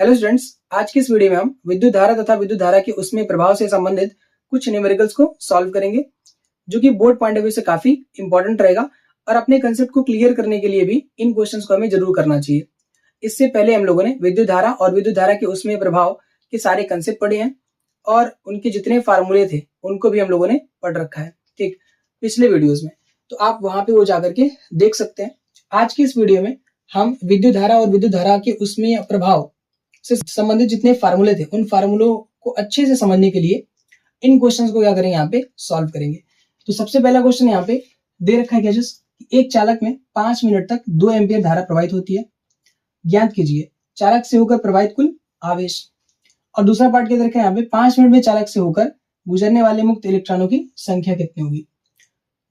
Hello students, आज की इस वीडियो में हम विद्युत धारा तथा विद्युत धारा के उसमें प्रभाव से संबंधित कुछ न्यूमेरिकल्स को सॉल्व करेंगे, जो कि बोर्ड पॉइंट ऑफ व्यू से काफी इंपॉर्टेंट रहेगा और अपने कंसेप्ट को क्लियर करने के लिए भी इन क्वेश्चंस को हमें जरूर करना चाहिए। इससे पहले हम लोगों ने विद्युत धारा और विद्युत धारा के उसमें प्रभाव के सारे कंसेप्ट पढ़े हैं और उनके जितने फार्मूले थे उनको भी हम लोगों ने पढ़ रखा है, ठीक, पिछले वीडियोज में। तो आप वहां पे वो जाकर के देख सकते हैं। आज की इस वीडियो में हम विद्युत धारा और विद्युत धारा के उसमें प्रभाव से संबंधित जितने फार्मूले थे उन फार्मूलों को अच्छे से समझने के लिए इन क्वेश्चंस को क्या करेंगे, यहाँ पे सॉल्व करेंगे। तो सबसे पहला क्वेश्चन यहाँ पे दे रखा है कि एक चालक में 5 मिनट तक 2 एम्पियर धारा प्रवाहित होती है। ज्ञात कीजिए चालक से होकर प्रवाहित कुल आवेश। और दूसरा पार्ट क्या दे रखा है यहाँ पे, 5 मिनट में चालक से होकर गुजरने वाले मुक्त इलेक्ट्रॉनों की संख्या कितनी होगी।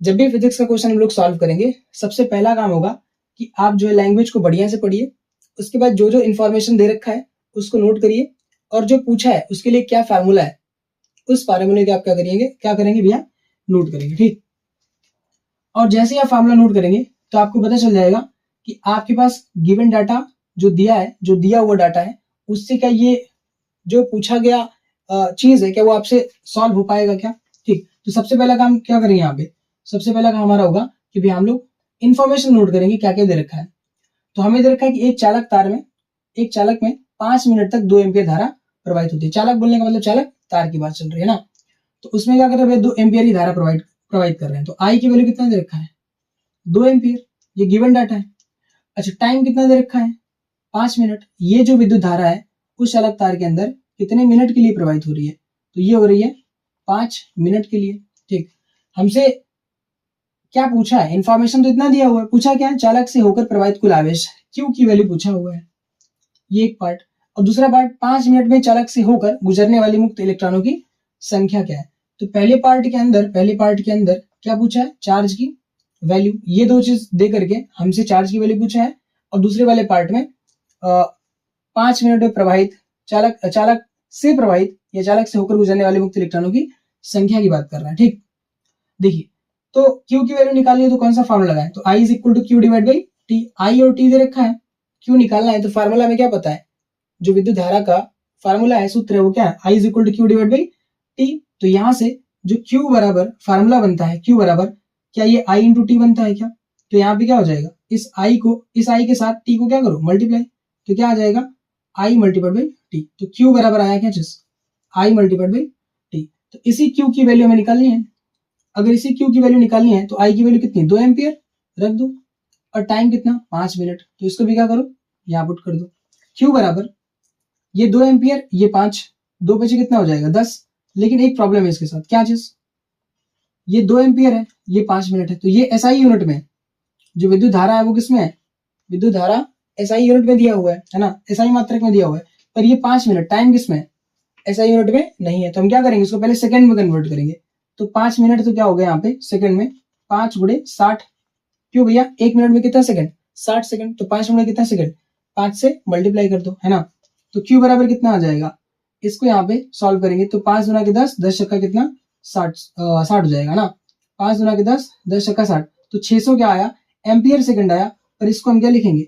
जब भी फिजिक्स का क्वेश्चन हम लोग सॉल्व करेंगे, सबसे पहला काम होगा कि आप जो है लैंग्वेज को बढ़िया से पढ़िए। उसके बाद जो जो इन्फॉर्मेशन दे रखा है उसको नोट करिए और जो पूछा है उसके लिए क्या फार्मूला है उस फार्मूले के आप क्या करेंगे भैया, नोट करेंगे, ठीक। और जैसे ही आप फार्मूला नोट करेंगे तो आपको पता चल जाएगा कि आपके पास गिवन डाटा जो दिया है, जो दिया हुआ डाटा है, उससे क्या ये जो पूछा गया चीज है क्या वो आपसे सॉल्व हो पाएगा क्या, ठीक। तो सबसे पहला काम क्या करेंगे यहाँ पे, सबसे पहला काम हमारा होगा कि भैया हम लोग इन्फॉर्मेशन नोट करेंगे क्या क्या दे रखा है। तो हमें दे रखा है कि एक चालक में 5 मिनट तक 2 एम्पियर धारा प्रवाहित होती है। चालक बोलने का मतलब चालक तार की बात चल रही है ना। तो उसमें क्या कर रहे हैं, 2 एम्पियर की धारा प्रवाहित कर रहे हैं। तो आई की वैल्यू कितना दे रखा है, 2 एम्पियर, ये गिवन डाटा है। अच्छा, टाइम कितना दे रखा है, 5 मिनट। ये जो विद्युत धारा है उस चालक तार के अंदर कितने मिनट के लिए प्रवाहित हो रही है, तो ये हो रही है 5 मिनट के लिए, ठीक। हमसे क्या पूछा है, इन्फॉर्मेशन तो इतना दिया हुआ है, पूछा क्या है, चालक से होकर प्रवाहित कुल आवेश, क्यू की वैल्यू पूछा हुआ है, ये एक पार्ट। और दूसरा पार्ट, 5 मिनट में चालक से होकर गुजरने वाली मुक्त इलेक्ट्रॉनों की संख्या क्या है। तो पहले पार्ट के अंदर क्या पूछा है, चार्ज की वैल्यू। ये दो चीज दे करके हमसे चार्ज की वैल्यू पूछा है। और दूसरे वाले पार्ट में 5 मिनट में प्रवाहित चालक से प्रवाहित या चालक से होकर गुजरने वाले मुक्त इलेक्ट्रॉनों की संख्या की बात कर रहा है, ठीक। देखिए, तो Q की वैल्यू निकालनी है तो कौन सा फार्मूला लगाएं, तो I is equal to Q divide by T। I और T दे रखा है, Q निकालना है तो फार्मूला में क्या पता है, जो विद्युत धारा का फार्मूला है, सूत्र है, वो क्या है, I is equal to Q divide by T। तो यहां से जो Q बराबर फार्मूला बनता है, Q बराबर क्या ये I इंटू T बनता है क्या। तो यहाँ पे क्या हो जाएगा, इस I के साथ T को क्या करो, मल्टीप्लाई। तो क्या आ जाएगा, I मल्टीप्लाइड बाई T। तो Q बराबर आया क्या चीज, I मल्टीप्लाइड बाई T। तो इसी Q की वैल्यू हमें निकालनी है। अगर इसी Q की वैल्यू निकालनी है तो I की वैल्यू कितनी, 2 एम्पियर रख दो, और टाइम कितना, 5 मिनट। तो इसको भी क्या करो, यहाँ पुट कर दो। Q बराबर ये 2 एम्पियर, ये 5, 2 बचे कितना हो जाएगा, 10। लेकिन एक प्रॉब्लम है इसके साथ, क्या चीज, ये 2 एम्पियर है, ये 5 मिनट है, तो ये SI यूनिट में, जो विद्युत धारा है वो किसमें है, विद्युत धारा SI यूनिट में दिया हुआ है ना, SI मात्रक में दिया हुआ है। पर ये 5 मिनट टाइम किसमें है, SI यूनिट में नहीं है। तो हम क्या करेंगे, इसको पहले सेकंड में कन्वर्ट करेंगे। तो 5 मिनट तो क्या हो गया यहाँ पे सेकंड में, 5 गुणे 60। क्यों भैया, 1 मिनट में कितना सेकंड, 60 सेकंड। तो 5 मिनट कितना सेकंड, 5 से मल्टीप्लाई कर दो, है ना। तो Q बराबर कितना आ जाएगा, इसको यहाँ पे सॉल्व करेंगे तो 5 गुना के 10, 10 छक्का कितना 60 हो जाएगा ना। 5 गुना के 10, 10 छक्का 60, तो 600 क्या आया, एम्पियर सेकंड आया। पर इसको हम क्या लिखेंगे,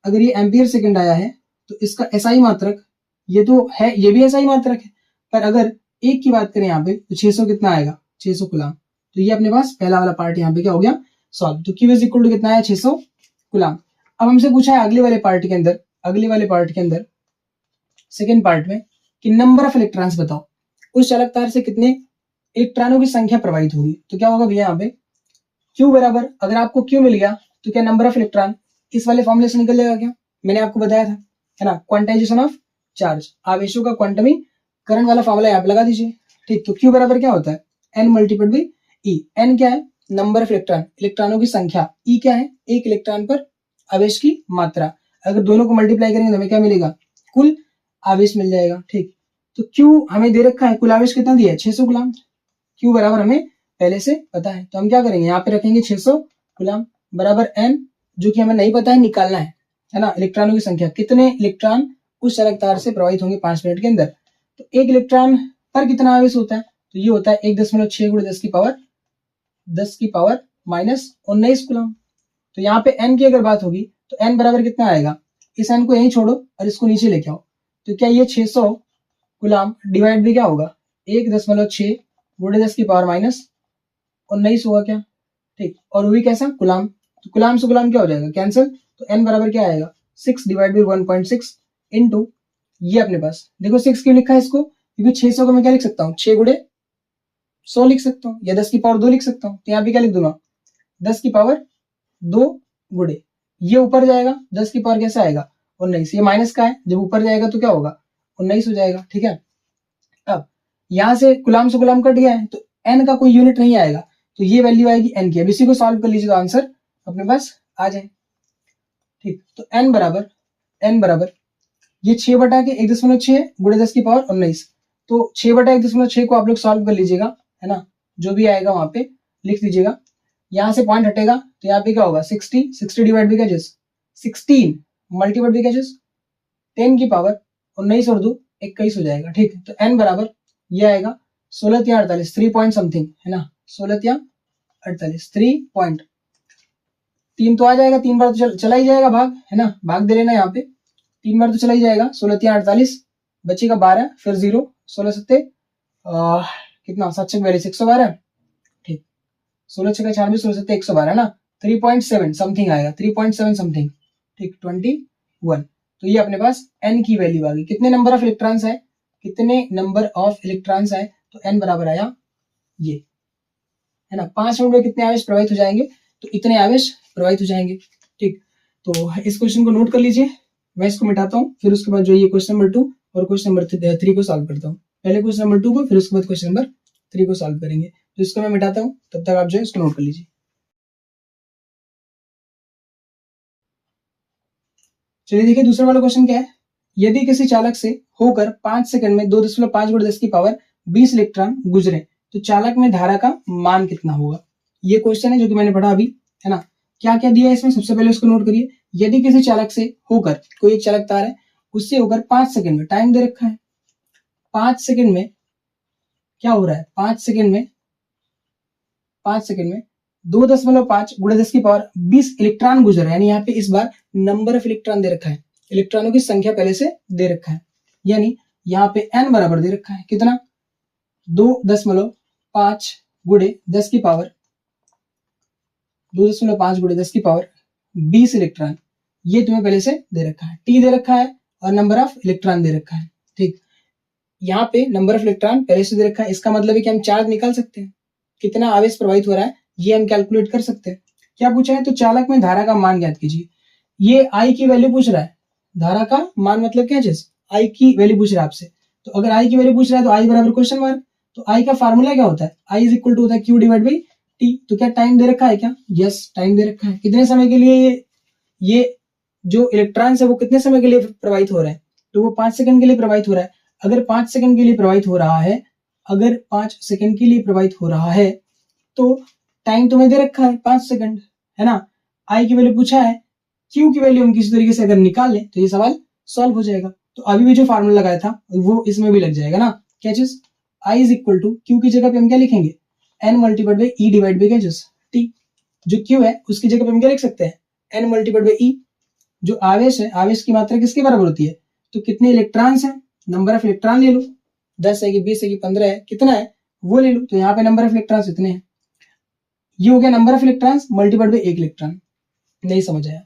अगर ये एम्पियर सेकंड आया है तो इसका SI मात्रक, ये तो है, ये भी SI मात्रक है, पर अगर एक की बात करें यहाँ पे तो 600 कितना आएगा, 600 कूलाम। तो ये अपने पास पहला वाला पार्ट यहाँ पे क्या हो गया, सॉल्व। तो Q इज इक्वल टू कितना है, 600 कूलाम। अब हमसे पूछा है अगले वाले पार्ट के अंदर सेकेंड पार्ट में कि नंबर ऑफ इलेक्ट्रॉन्स बताओ, उस चालक तार से कितने इलेक्ट्रॉनों की संख्या प्रवाहित होगी। तो क्या होगा भैया, यहाँ पे Q बराबर, अगर आपको Q मिल गया तो क्या नंबर ऑफ इलेक्ट्रॉन इस वाले फॉर्मूले से निकल जाएगा क्या, मैंने आपको बताया था, है ना, क्वांटाइजेशन ऑफ चार्ज, आवेशों का क्वांटमीकरण वाला फॉर्मूला यहाँ पे लगा दीजिए, ठीक। तो Q बराबर क्या होता है, N multiplied by E। N क्या है, नंबर ऑफ इलेक्ट्रॉनों की संख्या, E क्या है, एक इलेक्ट्रॉन पर आवेश की मात्रा। अगर दोनों को मल्टीप्लाई करेंगे तो हमें क्या मिलेगा, कुल आवेश मिल जाएगा, ठीक। तो Q हमें दे रखा है, कुल आवेश कितना दिया है, 600 कूलाम। Q बराबर हमें पहले से पता है, तो हम क्या करेंगे, यहाँ पे रखेंगे 600 कूलाम बराबर N, जो कि हमें नहीं पता है, निकालना है ना, इलेक्ट्रॉनों की संख्या, कितने इलेक्ट्रॉन उस चालक तार से प्रवाहित होंगे 5 मिनट के अंदर। तो एक इलेक्ट्रॉन पर कितना आवेश होता है, तो ये होता है 1.6 गुणे 10 की पावर माइनस 19 कूलाम। तो यहाँ पे N की अगर बात होगी तो N बराबर कितना आएगा, इस N को यहीं छोड़ो और इसको नीचे लेके आओ, तो क्या ये 600 गुलाम डिवाइड भी क्या होगा 1.6 गुणे 10 की पावर माइनस 19 होगा क्या, ठीक। और वो भी कैसा गुलाम, तो गुलाम से गुलाम क्या हो जाएगा कैंसिल, तो n बराबर क्या आएगा 6 डिवाइड बाई 1.6 इंटू ये अपने पास देखो 6 क्यों लिखा है इसको, क्योंकि 600 को मैं क्या लिख सकता हूँ 6 गुणे 100 लिख सकता हूँ या 10 की पावर 2 लिख सकता हूँ, तो यहाँ पे क्या लिख दूंगा 10 की पावर 2 गुणे ये ऊपर जाएगा 10 की पावर कैसा आएगा 19, ये माइनस का है जब ऊपर जाएगा तो क्या होगा 19 हो जाएगा, ठीक है। अब यहां से गुलाम कट गया है तो n का कोई यूनिट नहीं आएगा, तो ये वैल्यू आएगी n की। अब इसी को सॉल्व कर लीजिए तो आंसर अपने पास आ जाए, ठीक। तो n बराबर ये 6 बटा के 1.6 गुणे 10 की पावर 19, तो 6 बटा 1.6 को आप लोग सॉल्व कर लीजिएगा, है ना, जो भी आएगा वहां पे लिख दीजिएगा। यहां से पॉइंट हटेगा तो यहाँ पे क्या होगा 60 डिवाइड बाई क्या 16 मल्टीप्लाइड बाई क्या 10 की पावर 19 और 2 21 हो जाएगा, ठीक। तो n बराबर ये आएगा 16 या 48 3 पॉइंट समथिंग, है ना, 16 या 48 3 पॉइंट 3 तो आ जाएगा, 3 बार तो चला ही जाएगा भाग, है ना, भाग दे लेना यहाँ पे 3 बार तो चला ही जाएगा, 16 या 48 बचेगा 12 फिर 0 16 सत्ते कितना 7 छक 112, ठीक। 16 छक्का 96 16 सत्ते 112 ना, 3.7 समथिंग आएगा 3.7 समथिंग, ठीक 21। तो ये अपने पास n की वैल्यू आ गई, कितने नंबर ऑफ इलेक्ट्रॉन्स है, कितने नंबर ऑफ इलेक्ट्रॉन्स है, तो n बराबर आया ये, है ना। 5 मिनट में कितने आवेश प्रवाहित हो जाएंगे, तो इतने आवेश प्रवाहित हो जाएंगे, ठीक। तो इस क्वेश्चन को नोट कर लीजिए, मैं इसको मिटाता हूँ, फिर उसके बाद जो ये क्वेश्चन नंबर 2 और क्वेश्चन नंबर 3 को सॉल्व करता हूँ। पहले क्वेश्चन नंबर 2 को, फिर उसके बाद क्वेश्चन नंबर 3 को सॉल्व करेंगे। तो इसको मैं मिटाता हूँ, तब तक आप जो है इसको नोट कर लीजिए। चलिए देखिए दूसरा वाला क्वेश्चन क्या है, यदि किसी चालक से होकर 5 सेकंड में 2.5 गुणे 10 की पावर 20 इलेक्ट्रॉन गुजरे तो चालक में धारा का मान कितना होगा। ये क्वेश्चन है जो कि मैंने पढ़ा अभी, है ना। क्या क्या दिया है इसमें, सबसे पहले उसको नोट करिए। यदि किसी चालक से होकर, कोई एक चालक तार है, उससे होकर 5 सेकंड में, टाइम दे रखा है 5 सेकंड में क्या हो रहा है, 5 सेकंड में 2.5 गुणे 10 की पावर 20 इलेक्ट्रॉन गुजर रहा है, यानी यहाँ पे इस बार नंबर ऑफ इलेक्ट्रॉन दे रखा है, इलेक्ट्रॉनों की संख्या पहले से दे रखा है, यानी यहाँ पे n बराबर दे रखा है कितना 2.5 गुणे 10 की पावर 2.5 गुणे 10 की पावर 20 इलेक्ट्रॉन, ये तुम्हें पहले से दे रखा है, t दे रखा है और नंबर ऑफ इलेक्ट्रॉन दे रखा है, ठीक। यहाँ पे नंबर ऑफ इलेक्ट्रॉन पहले से दे रखा है, इसका मतलब है कि हम चार्ज निकाल सकते हैं, कितना आवेश प्रवाहित हो रहा है ये हम कैलकुलेट कर सकते हैं। क्या पूछा है, तो चालक में धारा का मान ज्ञात कीजिए। ये I की वैल्यू पूछ रहा है, धारा का मान मतलब क्या चीज, I की वैल्यू पूछ रहा है आपसे। तो अगर I की वैल्यू पूछ रहा है तो I बराबर क्वेश्चन मार्क, तो I का फार्मूला क्या होता है, I इज इक्वल टू होता है Q डिवाइड बाई T। तो क्या टाइम दे रखा है क्या, यस टाइम दे रखा है, कितने समय के लिए ये जो इलेक्ट्रॉन्स है वो कितने समय के लिए प्रवाहित हो रहा है, तो वो 5 सेकंड के लिए प्रवाहित हो रहा है। अगर 5 सेकंड के लिए प्रवाहित हो रहा है, अगर 5 सेकंड के लिए प्रवाहित हो रहा है तो टाइम तुम्हें दे रखा है 5 सेकंड, है ना। आई की वैल्यू पूछा है, क्यू की वैल्यू हम किसी तरीके से अगर निकाल लें तो ये सवाल सॉल्व हो जाएगा। तो अभी भी जो फार्मूला लगाया था वो इसमें भी लग जाएगा ना, क्या चीज, I is equal to Q की जगह पे हम क्या लिखेंगे N multiplied by E divide by क्या चीज टी। जो क्यू है उसकी जगह पे हम क्या लिख सकते हैं एन मल्टीप्लाइड बाई ई। जो आवेश है, आवेश की मात्रा किसके बराबर होती है, तो कितने इलेक्ट्रॉन्स हैं, नंबर ऑफ इलेक्ट्रॉन ले लो, 10 है कि 20 है कि 15 है, कितना है वो ले लो। तो यहाँ पे नंबर ऑफ इलेक्ट्रॉन्स इतने हैं, ये हो गया number of electrons multiplied by 1 electron. नहीं समझ आया,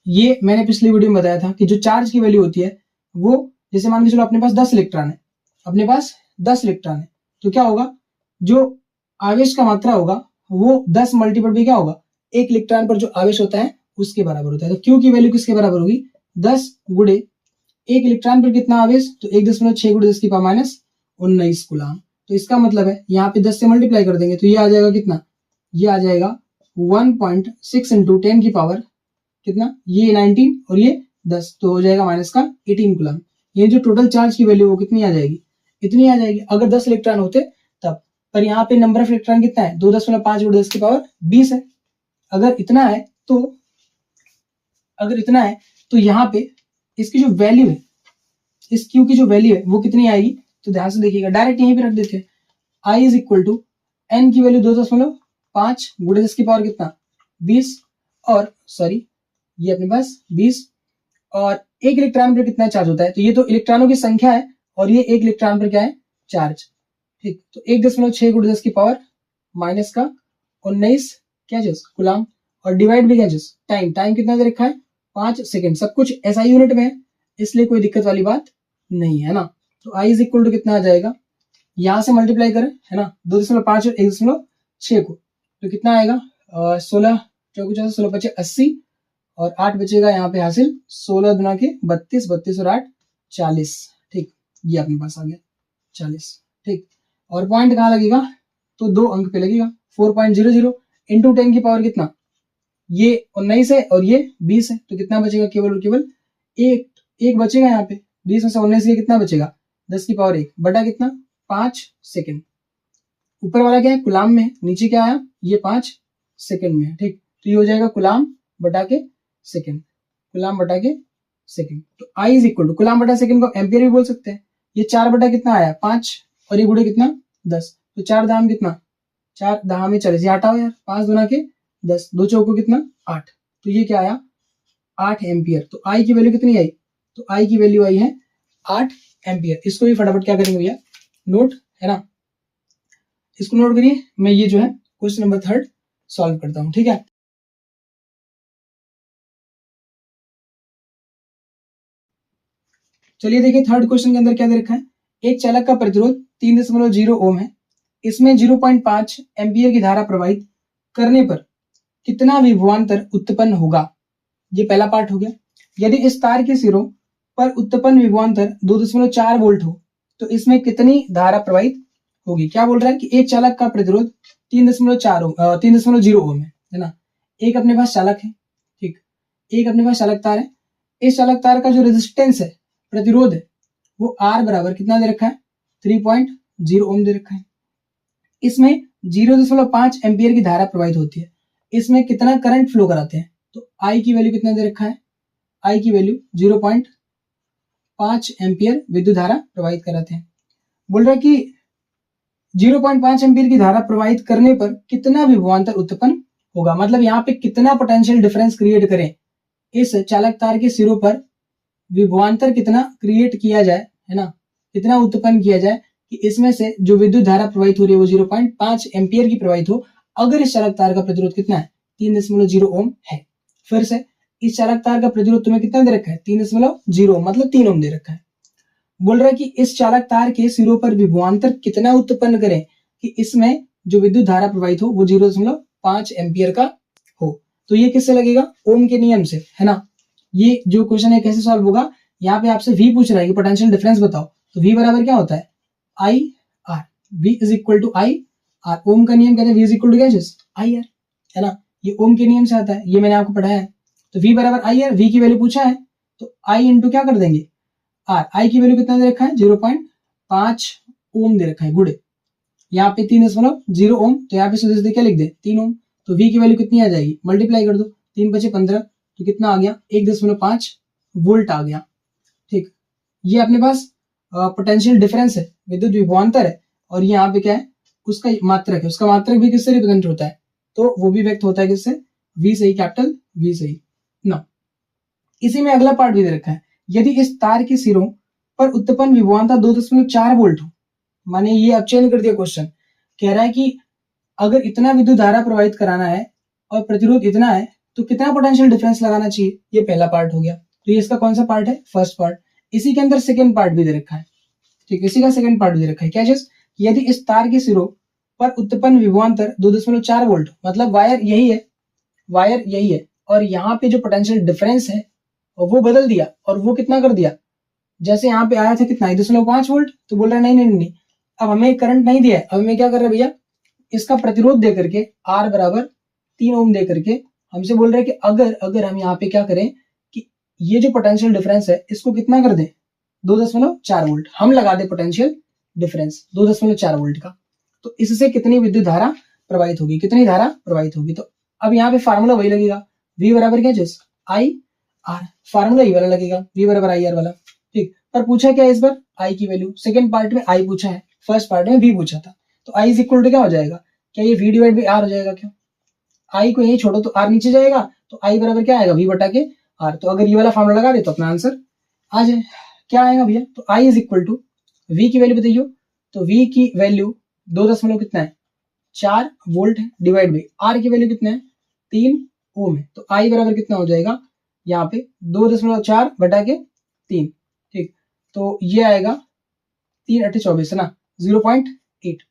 ये मैंने पिछली वीडियो में बताया था कि जो चार्ज की वैल्यू होती है वो, जैसे मान के चलो अपने पास 10 इलेक्ट्रॉन है, अपने पास 10 इलेक्ट्रॉन है, तो क्या होगा जो आवेश का मात्रा होगा वो 10 मल्टीप्लाइड बाई क्या होगा 1 इलेक्ट्रॉन पर जो आवेश होता है उसके बराबर होता है। तो क्यू की वैल्यू किसके बराबर होगी 10 गुणे 1 इलेक्ट्रॉन पर कितना आवेश, तो 1.6 गुणे 10 की पावर माइनस 19 कूलम। तो इसका मतलब है यहाँ पे 10 से मल्टीप्लाई कर देंगे तो ये आ जाएगा कितना, ये आ जाएगा 1.6 इंटू 10 की पावर कितना, ये 19 और ये 10, तो हो जाएगा माइनस का 18 कूलम। ये जो टोटल चार्ज की वैल्यू वो कितनी आ जाएगी, इतनी आ जाएगी अगर 10 इलेक्ट्रॉन होते तब। पर यहाँ पे नंबर ऑफ इलेक्ट्रॉन कितना है 2.5 गुणे 10 की पावर 20 है। अगर इतना है तो यहाँ पे इसकी जो वैल्यू है, इस क्यू की जो वैल्यू है वो कितनी आएगी, तो ध्यान से देखिएगा, डायरेक्ट यहीं पे रख देते हैं। आई इज इक्वल टू एन की वैल्यू 2.5 गुणे 10 की पावर कितना 20, और सॉरी ये अपने पास 20 और एक इलेक्ट्रॉन पर कितना चार्ज होता है, तो ये तो इलेक्ट्रॉनों की संख्या है और ये एक इलेक्ट्रॉन पर क्या है, चार्ज। ठीक, तो 1.6 × 10 की पावर माइनस का 19 क्या चीज कूलम, और डिवाइड भी क्या चीज टाइम, टाइम कितना दे रखा है 5 सेकंड। सब कुछ एसआई यूनिट में है इसलिए कोई दिक्कत वाली बात नहीं है ना। तो आई इज इक्वल टू कितना आ जाएगा, यहां से मल्टीप्लाई करें है ना, 2.5 और 1.6 को, तो कितना आएगा 16 चौको 16 बचे 80 और 8 बचेगा यहाँ पे हासिल 16 दुना के 32, 32 और 8 40। ठीक, ये अपने पास आ गया 40। ठीक, और पॉइंट कहाँ लगेगा, तो 2 अंक पे लगेगा 4.00 इंटू 10 की पावर कितना, ये 19 है और ये 20 है, तो कितना बचेगा, केवल और केवल एक बचेगा यहाँ पे। 20 में से 19 के कितना बचेगा 10 की पावर 1 बटा कितना 5 सेकंड। ऊपर वाला क्या है कूलम में, नीचे क्या आया ये 5 सेकंड में है। ठीक, तो ये हो जाएगा कूलम बटा के सेकंड, कूलम बटा के सेकंड। तो आई इज इक्वल टू कूलम बटा सेकंड को एम्पियर भी बोल सकते हैं। ये 4 बटा कितना आया 5 और ये गुणे कितना 10, तो 4 दाम कितना 4 दाम में 40, हटाओ यार 5 दुना के 10, 2 चौको कितना 8, तो ये क्या आया 8 एम्पियर। तो आई की वैल्यू कितनी आई, तो आई की वैल्यू आई है 8 एम्पियर। इसको भी फटाफट क्या करेंगे भैया नोट है ना, इसको नोट करिए। मैं ये जो है क्वेश्चन नंबर 3 सॉल्व करता हूं। ठीक है, चलिए देखिए थर्ड क्वेश्चन के अंदर क्या दे रखा है, एक चालक का प्रतिरोध 3.0 ओम है, इसमें 0.5 एम्पियर की धारा प्रवाहित करने पर कितना विभवांतर उत्पन्न होगा। ये पहला पार्ट हो गया। यदि इस तार के सिरों पर उत्पन्न विभवांतर 2.4 वोल्ट हो तो इसमें कितनी धारा प्रवाहित होगी। क्या बोल रहा है कि एक चालक का प्रतिरोध 3.0 ओम है ना, एक अपने पास चालक है। ठीक, एक अपने पास चालक तार है, इस चालक तार का जो रेजिस्टेंस है प्रतिरोध है वो आर बराबर कितना दे रखा है 3.0 ओम दे रखा है। इसमें 0.5 एम्पियर की धारा प्रवाहित होती है, इसमें कितना करंट फ्लो कराते हैं, तो आई की वैल्यू कितना दे रखा है, आई की वैल्यू 0.5 एम्पियर विद्युत धारा प्रवाहित कराते हैं। बोल रहा है कि 0.5 एम्पियर की धारा प्रवाहित करने पर कितना विभवांतर उत्पन्न होगा, मतलब यहाँ पे कितना पोटेंशियल डिफरेंस क्रिएट करें, इस चालक तार के सिरों पर विभवांतर कितना क्रिएट किया जाए है ना, कितना उत्पन्न किया जाए कि इसमें से जो विद्युत धारा प्रवाहित हो रही है वो 0.5 एम्पियर की प्रवाहित हो, अगर इस चालक तार का प्रतिरोध कितना है 3.0 ओम है। फिर से इस चालक तार का प्रतिरोध तुम्हें कितना दे रखा है 3.0 मतलब 3 ओम दे रखा है। बोल रहा है कि इस चालक तार के सिरों पर विभवांतर कितना उत्पन्न करें कि इसमें जो विद्युत धारा प्रवाहित हो वो 0.5 एम्पियर का हो। तो ये किससे लगेगा ओम के नियम से है ना। ये जो क्वेश्चन है कैसे सॉल्व होगा, यहाँ पे आपसे V पूछ रहा है कि पोटेंशियल डिफरेंस बताओ, तो V बराबर क्या होता है I R, V is equal to I R. Ohm का नियम कहते हैं V इज इक्वल टू क्या आई आर है ना, ये ओम के नियम से आता है, ये मैंने आपको पढ़ाया है। तो V बराबर आई आर, V की वैल्यू पूछा है तो आई इंटू क्या कर देंगे आर, आई की वैल्यू कितना दे रखा है 0.5 ओम दे रखा है गुड़े, यहाँ पे 3.0 ओम, तो यहाँ पे सीधे सीधे क्या लिख दे 3 ओम। तो V की वैल्यू कितनी आ जाएगी, मल्टीप्लाई कर दो 3 बचे 15, तो कितना आ गया 1.5 वोल्ट आ गया। ठीक, ये अपने पास पोटेंशियल डिफरेंस है, विद्युत विभवांतर है, और ये यहाँ पे क्या है उसका मात्रक है, उसका मात्रक भी किससे रिप्रेजेंट होता है, तो वो भी व्यक्त होता है किससे V से ही, कैपिटल V से ही ना। इसी में अगला पार्ट भी दे रखा है, यदि इस तार के सिरों पर उत्पन्न विभवांतर 2.4 वोल्ट हो, माने ये अब चेंज कर दिया क्वेश्चन, कह रहा है कि अगर इतना विद्युत धारा प्रवाहित कराना है और प्रतिरोध इतना है तो कितना पोटेंशियल डिफरेंस लगाना चाहिए। ये पहला पार्ट हो गया, तो ये इसका कौन सा पार्ट है फर्स्ट पार्ट। इसी के अंदर सेकंड पार्ट भी दे रखा है। ठीक, इसी का सेकंड पार्ट भी दे रखा है क्या चीज, यदि इस तार के सिरों पर उत्पन्न विभवांतर 2.4 वोल्ट, मतलब वायर यही है, वायर यही है, और यहाँ पे जो पोटेंशियल डिफरेंस है वो बदल दिया, और वो कितना कर दिया, जैसे यहाँ पे आया था कितना 1.5 वोल्ट, तो बोल रहा है नहीं, अब हमें करंट नहीं दिया है, अब हमें क्या कर रहे हैं भैया, इसका प्रतिरोध दे करके आर बराबर 3 ओम दे करके हमसे बोल रहे हैं कि अगर हम यहाँ पे क्या करें कि ये जो पोटेंशियल डिफरेंस है इसको कितना कर दें 2.4 वोल्ट, हम लगा दे पोटेंशियल डिफरेंस 2.4 वोल्ट का, तो इससे कितनी विद्युत धारा प्रवाहित होगी, कितनी धारा प्रवाहित होगी। तो अब यहाँ पे फार्मूला वही लगेगा, V बराबर क्या चीज आई आर, फार्मूला ही वाला लगेगा V बराबर आई आर वाला। ठीक, पर पूछा क्या इस बार आई की वैल्यू, सेकंड पार्ट में आई पूछा है, फर्स्ट पार्ट में V पूछा था, तो आई इज इक्वल टू क्या हो जाएगा, क्या ये V डिवाइड बाई आर हो जाएगा, क्या आई को यही छोड़ो तो आर नीचे जाएगा, तो आई बराबर क्या आएगा V बटा के आर। तो अगर ये वाला फार्मूला लगा दे तो अपना आंसर आ जाए, क्या आएगा भैया, तो आई इज इक्वल टू वी की वैल्यू बताइए, तो वी की वैल्यू 2 दशमलव कितना है 4 वोल्ट है, डिवाइड बाई आर की वैल्यू कितना है 3 ओम है, तो आई बराबर कितना हो जाएगा यहाँ पे 2.4 बटा के 3, ठीक, तो ये आएगा 3 8 24 है ना 0.8।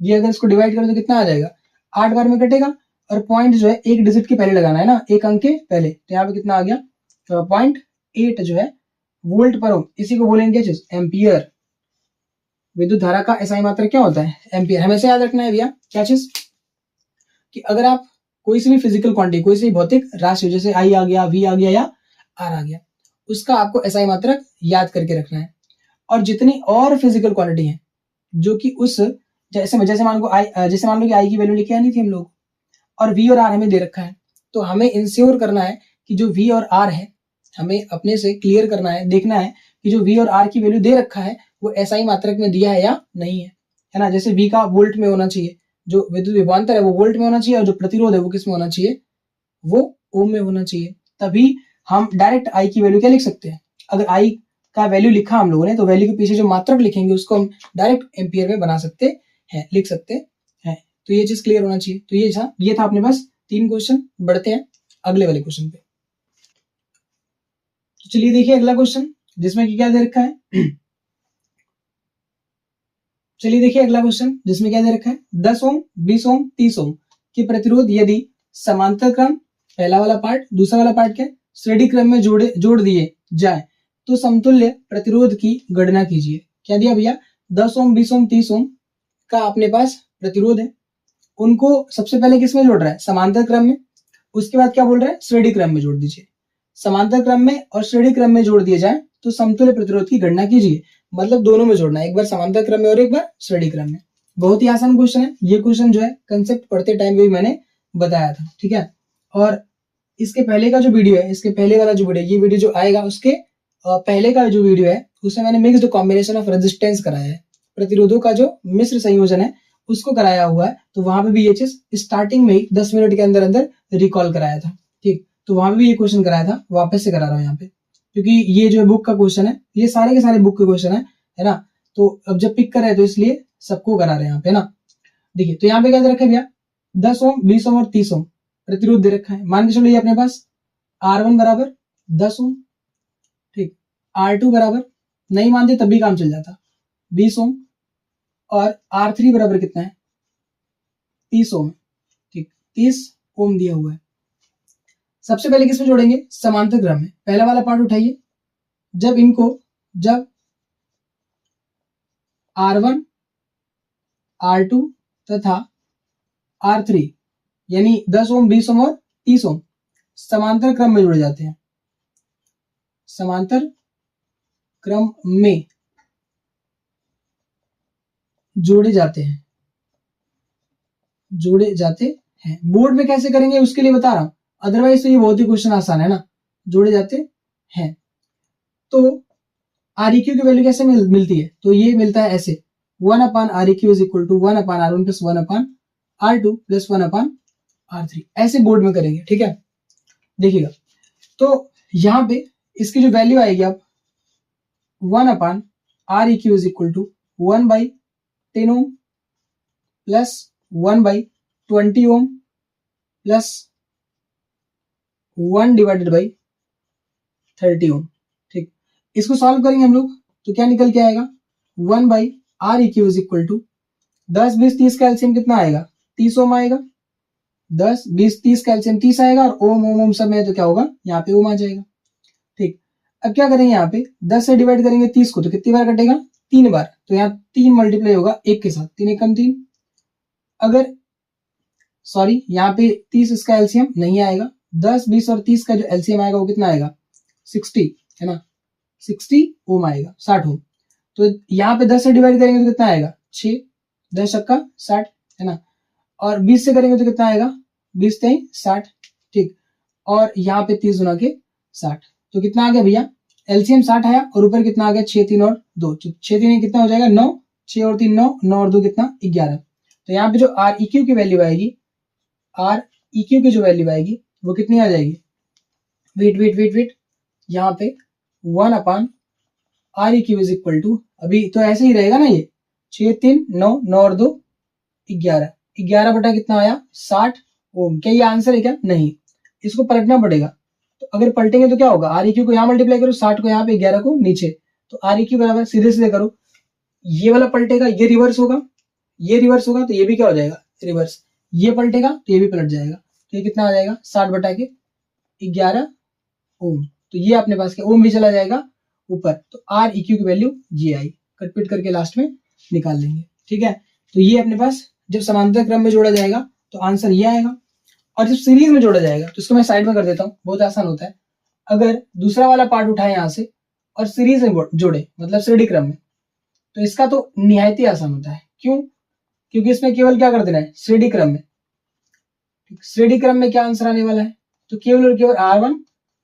ये अगर इसको डिवाइड करें तो कितना आ जाएगा 8 बार में कटेगा, और पॉइंट जो है एक डिजिट के पहले लगाना है ना, एक अंक के पहले, तो यहाँ पे कितना आ गया 0.8 जो है वोल्ट पर ओम, इसी को बोलेंगे चीज एम्पियर। विद्युत धारा का एसआई मात्रक क्या होता है एम्पियर, हमेशा याद रखना है भैया क्या चीज, कि अगर आप कोई सी भी फिजिकल क्वांटिटी, कोई सी भौतिक राशि जैसे आई आ गया, वी आ गया या आर आ गया, उसका आपको एसआई मात्रक याद करके रखना है। और जितनी और फिजिकल क्वांटिटी है जो कि उस जैसे मान लो कि आई की वैल्यू लेके आनी थी हम लोग, और वी और आर हमें दे रखा है, तो हमें इंश्योर करना है कि जो वी और आर है, हमें अपने से क्लियर करना है, देखना है कि जो वी और आर की वैल्यू दे रखा है वो एसआई मात्रक में दिया है या नहीं है ना। जैसे वी का वोल्ट में होना चाहिए, जो विद्युत विभवांतर है वो वोल्ट में होना चाहिए, और जो प्रतिरोध है वो किस में होना चाहिए, वो ओम में होना चाहिए, तभी हम डायरेक्ट आई की वैल्यू क्या लिख सकते हैं। अगर आई का वैल्यू लिखा हम लोगों ने, तो वैल्यू के पीछे जो मात्रक लिखेंगे उसको हम डायरेक्ट एम्पियर में बना सकते हैं, लिख सकते हैं। तो ये चीज क्लियर होना चाहिए। तो ये था अपने पास 3 क्वेश्चन। बढ़ते हैं अगले वाले क्वेश्चन पे। तो चलिए देखिए अगला क्वेश्चन, जिसमें क्या दे रखा है चलिए देखिए अगला क्वेश्चन, जिसमें क्या दे रखा है 10 ओम 20 ओम 30 ओम के प्रतिरोध यदि समांतर क्रम, पहला वाला पार्ट, दूसरा वाला पार्ट क्या, श्रेणी क्रम में जोड़ दिए जाए तो समतुल्य प्रतिरोध की गणना कीजिए। क्या दिया भैया 10 ओम 20 ओम 30 ओम का अपने पास प्रतिरोध है, उनको सबसे पहले किस में जोड़ रहा है, समांतर क्रम में, उसके बाद क्या बोल रहा है श्रेणी क्रम में जोड़ दीजिए। समांतर क्रम में और श्रेणी क्रम में जोड़ दिए जाए तो समतुल्य प्रतिरोध की गणना कीजिए, मतलब दोनों में जोड़ना है, एक बार समांतर क्रम में और एक बार श्रेणी क्रम में। बहुत ही आसान क्वेश्चन है ये क्वेश्चन, जो है कंसेप्ट पढ़ते टाइम भी मैंने बताया था, ठीक है। और इसके पहले का जो वीडियो है, इसके पहले वाला जो वीडियो, ये वीडियो जो आएगा उसके पहले का जो वीडियो है उसमें मैंने मिक्स्ड कॉम्बिनेशन ऑफ रेजिस्टेंस कराया है, प्रतिरोधों का जो मिश्र संयोजन है उसको कराया हुआ है। तो वहां पे भी ये चीज स्टार्टिंग में ही 10 मिनट के अंदर अंदर रिकॉल कराया था, ठीक। तो वहां पे भी ये क्वेश्चन कराया था, वापस से करा रहा हूँ यहाँ पे, क्योंकि ये जो बुक का क्वेश्चन है, ये सारे के सारे बुक के क्वेश्चन है ना। तो अब जब पिक कर रहे हैं तो इसलिए सबको करा रहे हैं यहाँ पे ना। देखिए तो यहाँ पे क्या दे रखा है भैया 10 ओम 20 ओम और 30 ओम प्रतिरोध दे रखा है। मान के चलो ये अपने पास R1 बराबर 10 ओम, ठीक, R2 बराबर, नहीं मानते तब भी काम चल जाता, 20 ओम, और R3 बराबर कितना है 30 ओम, ठीक, 30 ओम दिया हुआ है। सबसे पहले किसमें जोड़ेंगे, समांतर क्रम में। पहला वाला पार्ट उठाइए, जब R1 R2 तथा R3 यानी 10 ओम 20 ओम और 30 ओम समांतर क्रम में जोड़े जाते हैं, समांतर क्रम में जोड़े जाते हैं। बोर्ड में कैसे करेंगे उसके लिए बता रहा हूं, अदरवाइज तो ये बहुत ही क्वेश्चन आसान है ना। जोड़े जाते हैं तो Req की वैल्यू कैसे मिलती है, तो ये मिलता है ऐसे 1/Req is equal to 1/R1 plus 1/R2 plus 1/R3, ऐसे बोर्ड में करेंगे, ठीक है। देखिएगा तो यहां पे इसकी जो वैल्यू आएगी आप 1/Req is equal to 1/10 ohm plus 1/20 ohm plus 1/30 ohm, ठीक। इसको सॉल्व करेंगे हम लोग तो क्या निकल के आएगा 1/Req इज इक्वल टू 10 20 30 का एलसीएम कितना आएगा 30 ओम आएगा, 10 20 30 का एलसीएम 30 आएगा, और ओम ओम ओम सब में तो क्या होगा यहाँ पे ओम आ जाएगा, ठीक। अब क्या करेंगे यहाँ पे 10 से डिवाइड करेंगे 30 को तो कितनी बार कटेगा 3 बार, तो यहाँ 3 मल्टीप्लाई होगा 1 के साथ, 3 एकम 3। अगर सॉरी यहाँ पे 30 इसका एलसीएम नहीं आएगा, 10 20 और 30 का जो एलसीएम आएगा वो कितना आएगा 60 है ना, 60 ओम आएगा, 60 ओम। तो यहाँ पे 10 से डिवाइड करेंगे तो कितना आएगा 6, 10 छक्का 60 है ना, और 20 से करेंगे तो कितना आएगा 20 3 60, ठीक। और यहाँ पे 30 गुना के 60, तो कितना आ गया भैया एलसीएम 60 आया, और ऊपर कितना आ गया 6 3 और 2, 6 3 कितना हो जाएगा 9, 6 और 3 9, 9 और 2 कितना 11। तो यहाँ पे जो Req की वैल्यू आएगी, Req की जो वैल्यू आएगी वो कितनी आ जाएगी, वेट यहाँ पे 1/10 R E Q is equal to, अभी तो ऐसे ही रहेगा ना, ये 6 3 9 9 और 2 11, 11 बटा कितना आया 60 ओम। क्या ये आंसर है क्या? नहीं, इसको पलटना पड़ेगा। तो अगर पलटेंगे तो क्या होगा, आर ई क्यू को यहाँ मल्टीप्लाई करो, 60 को यहाँ पे, 11 को नीचे, तो आर ई क्यू बराबर, सीधे सीधे करो, ये वाला पलटेगा, ये रिवर्स होगा, ये रिवर्स होगा, तो ये भी क्या हो जाएगा रिवर्स, ये पलटेगा तो ये भी पलट जाएगा। तो ये कितना आ जाएगा 60 बटा के 11 ओम। तो ये अपने पास क्या, ओम भी चला जाएगा ऊपर, तो आर ई क्यू की वैल्यू ये आई, कटपिट करके लास्ट में निकाल लेंगे। ठीक है, तो ये अपने पास जब समांतर क्रम में जोड़ा जाएगा तो आंसर ये आएगा, और जब सीरीज में जोड़ा जाएगा तो इसको मैं साइड में कर देता हूँ, बहुत आसान होता है। अगर दूसरा वाला पार्ट उठाए यहाँ से और सीरीज में जोड़े, मतलब श्रेणी क्रम में, तो इसका तो निहायत ही आसान होता है। क्यों? क्योंकि इसमें केवल क्या कर देना है, श्रेणी क्रम में। श्रेणी क्रम में क्या आंसर आने वाला है, तो केवल और केवल R1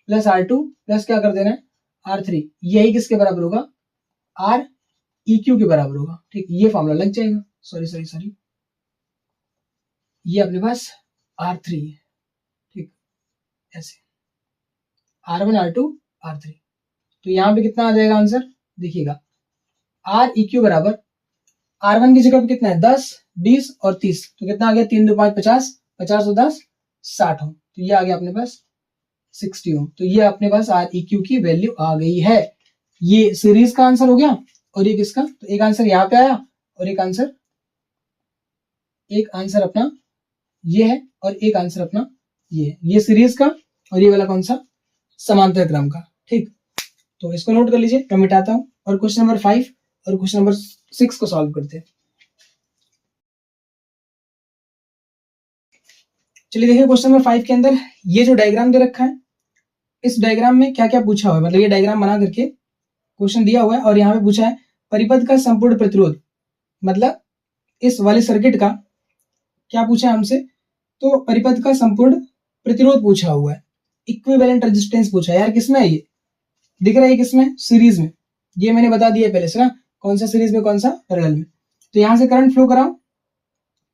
प्लस R2 प्लस क्या कर देना है R3, यही किसके बराबर होगा, आर ई क्यू के बराबर होगा। ठीक, ये फॉर्मूला लग जाएगा। सॉरी, ये अपने पास R3 है। ठीक, ऐसे R1 R2 R3, तो यहाँ पे कितना आ जाएगा आंसर, देखिएगा आर ई क्यू बराबर R1 की जगह पे कितना है 10 20 और 30, तो कितना आ गया 3 2 5 50, 50 और 10 60 ओम, तो ये आ गया अपने पास 60 ओम। तो ये अपने पास आर ई क्यू की वैल्यू आ गई है। ये सीरीज का आंसर हो गया, और ये किसका, तो एक आंसर यहाँ पे आया और एक आंसर अपना ये है, और एक आंसर अपना ये है। ये सीरीज का, और ये वाला कौन सा, समांतर क्रम का। ठीक, तो इसको नोट कर लीजिए, मैं मिटाता हूं, और क्वेश्चन नंबर 5 और क्वेश्चन नंबर 6 को सॉल्व करते हैं। चलिए देखिए, क्वेश्चन नंबर 5 के अंदर ये जो डायग्राम दे रखा है, इस डायग्राम में क्या क्या पूछा हुआ है, मतलब ये डायग्राम बना करके क्वेश्चन दिया हुआ है, और यहाँ पे पूछा है परिपथ का संपूर्ण प्रतिरोध, मतलब इस वाले सर्किट का क्या पूछा है हमसे, तो परिपथ का संपूर्ण प्रतिरोध पूछा हुआ है, इक्विवेलेंट रेजिस्टेंस पूछा है। यार किसमें है ये, दिख रहा है किसमें, सीरीज में। ये मैंने बता दिया पहले से ना, कौन सा सीरीज में कौन सा पैरेलल में। तो यहां से करंट फ्लो कराओ,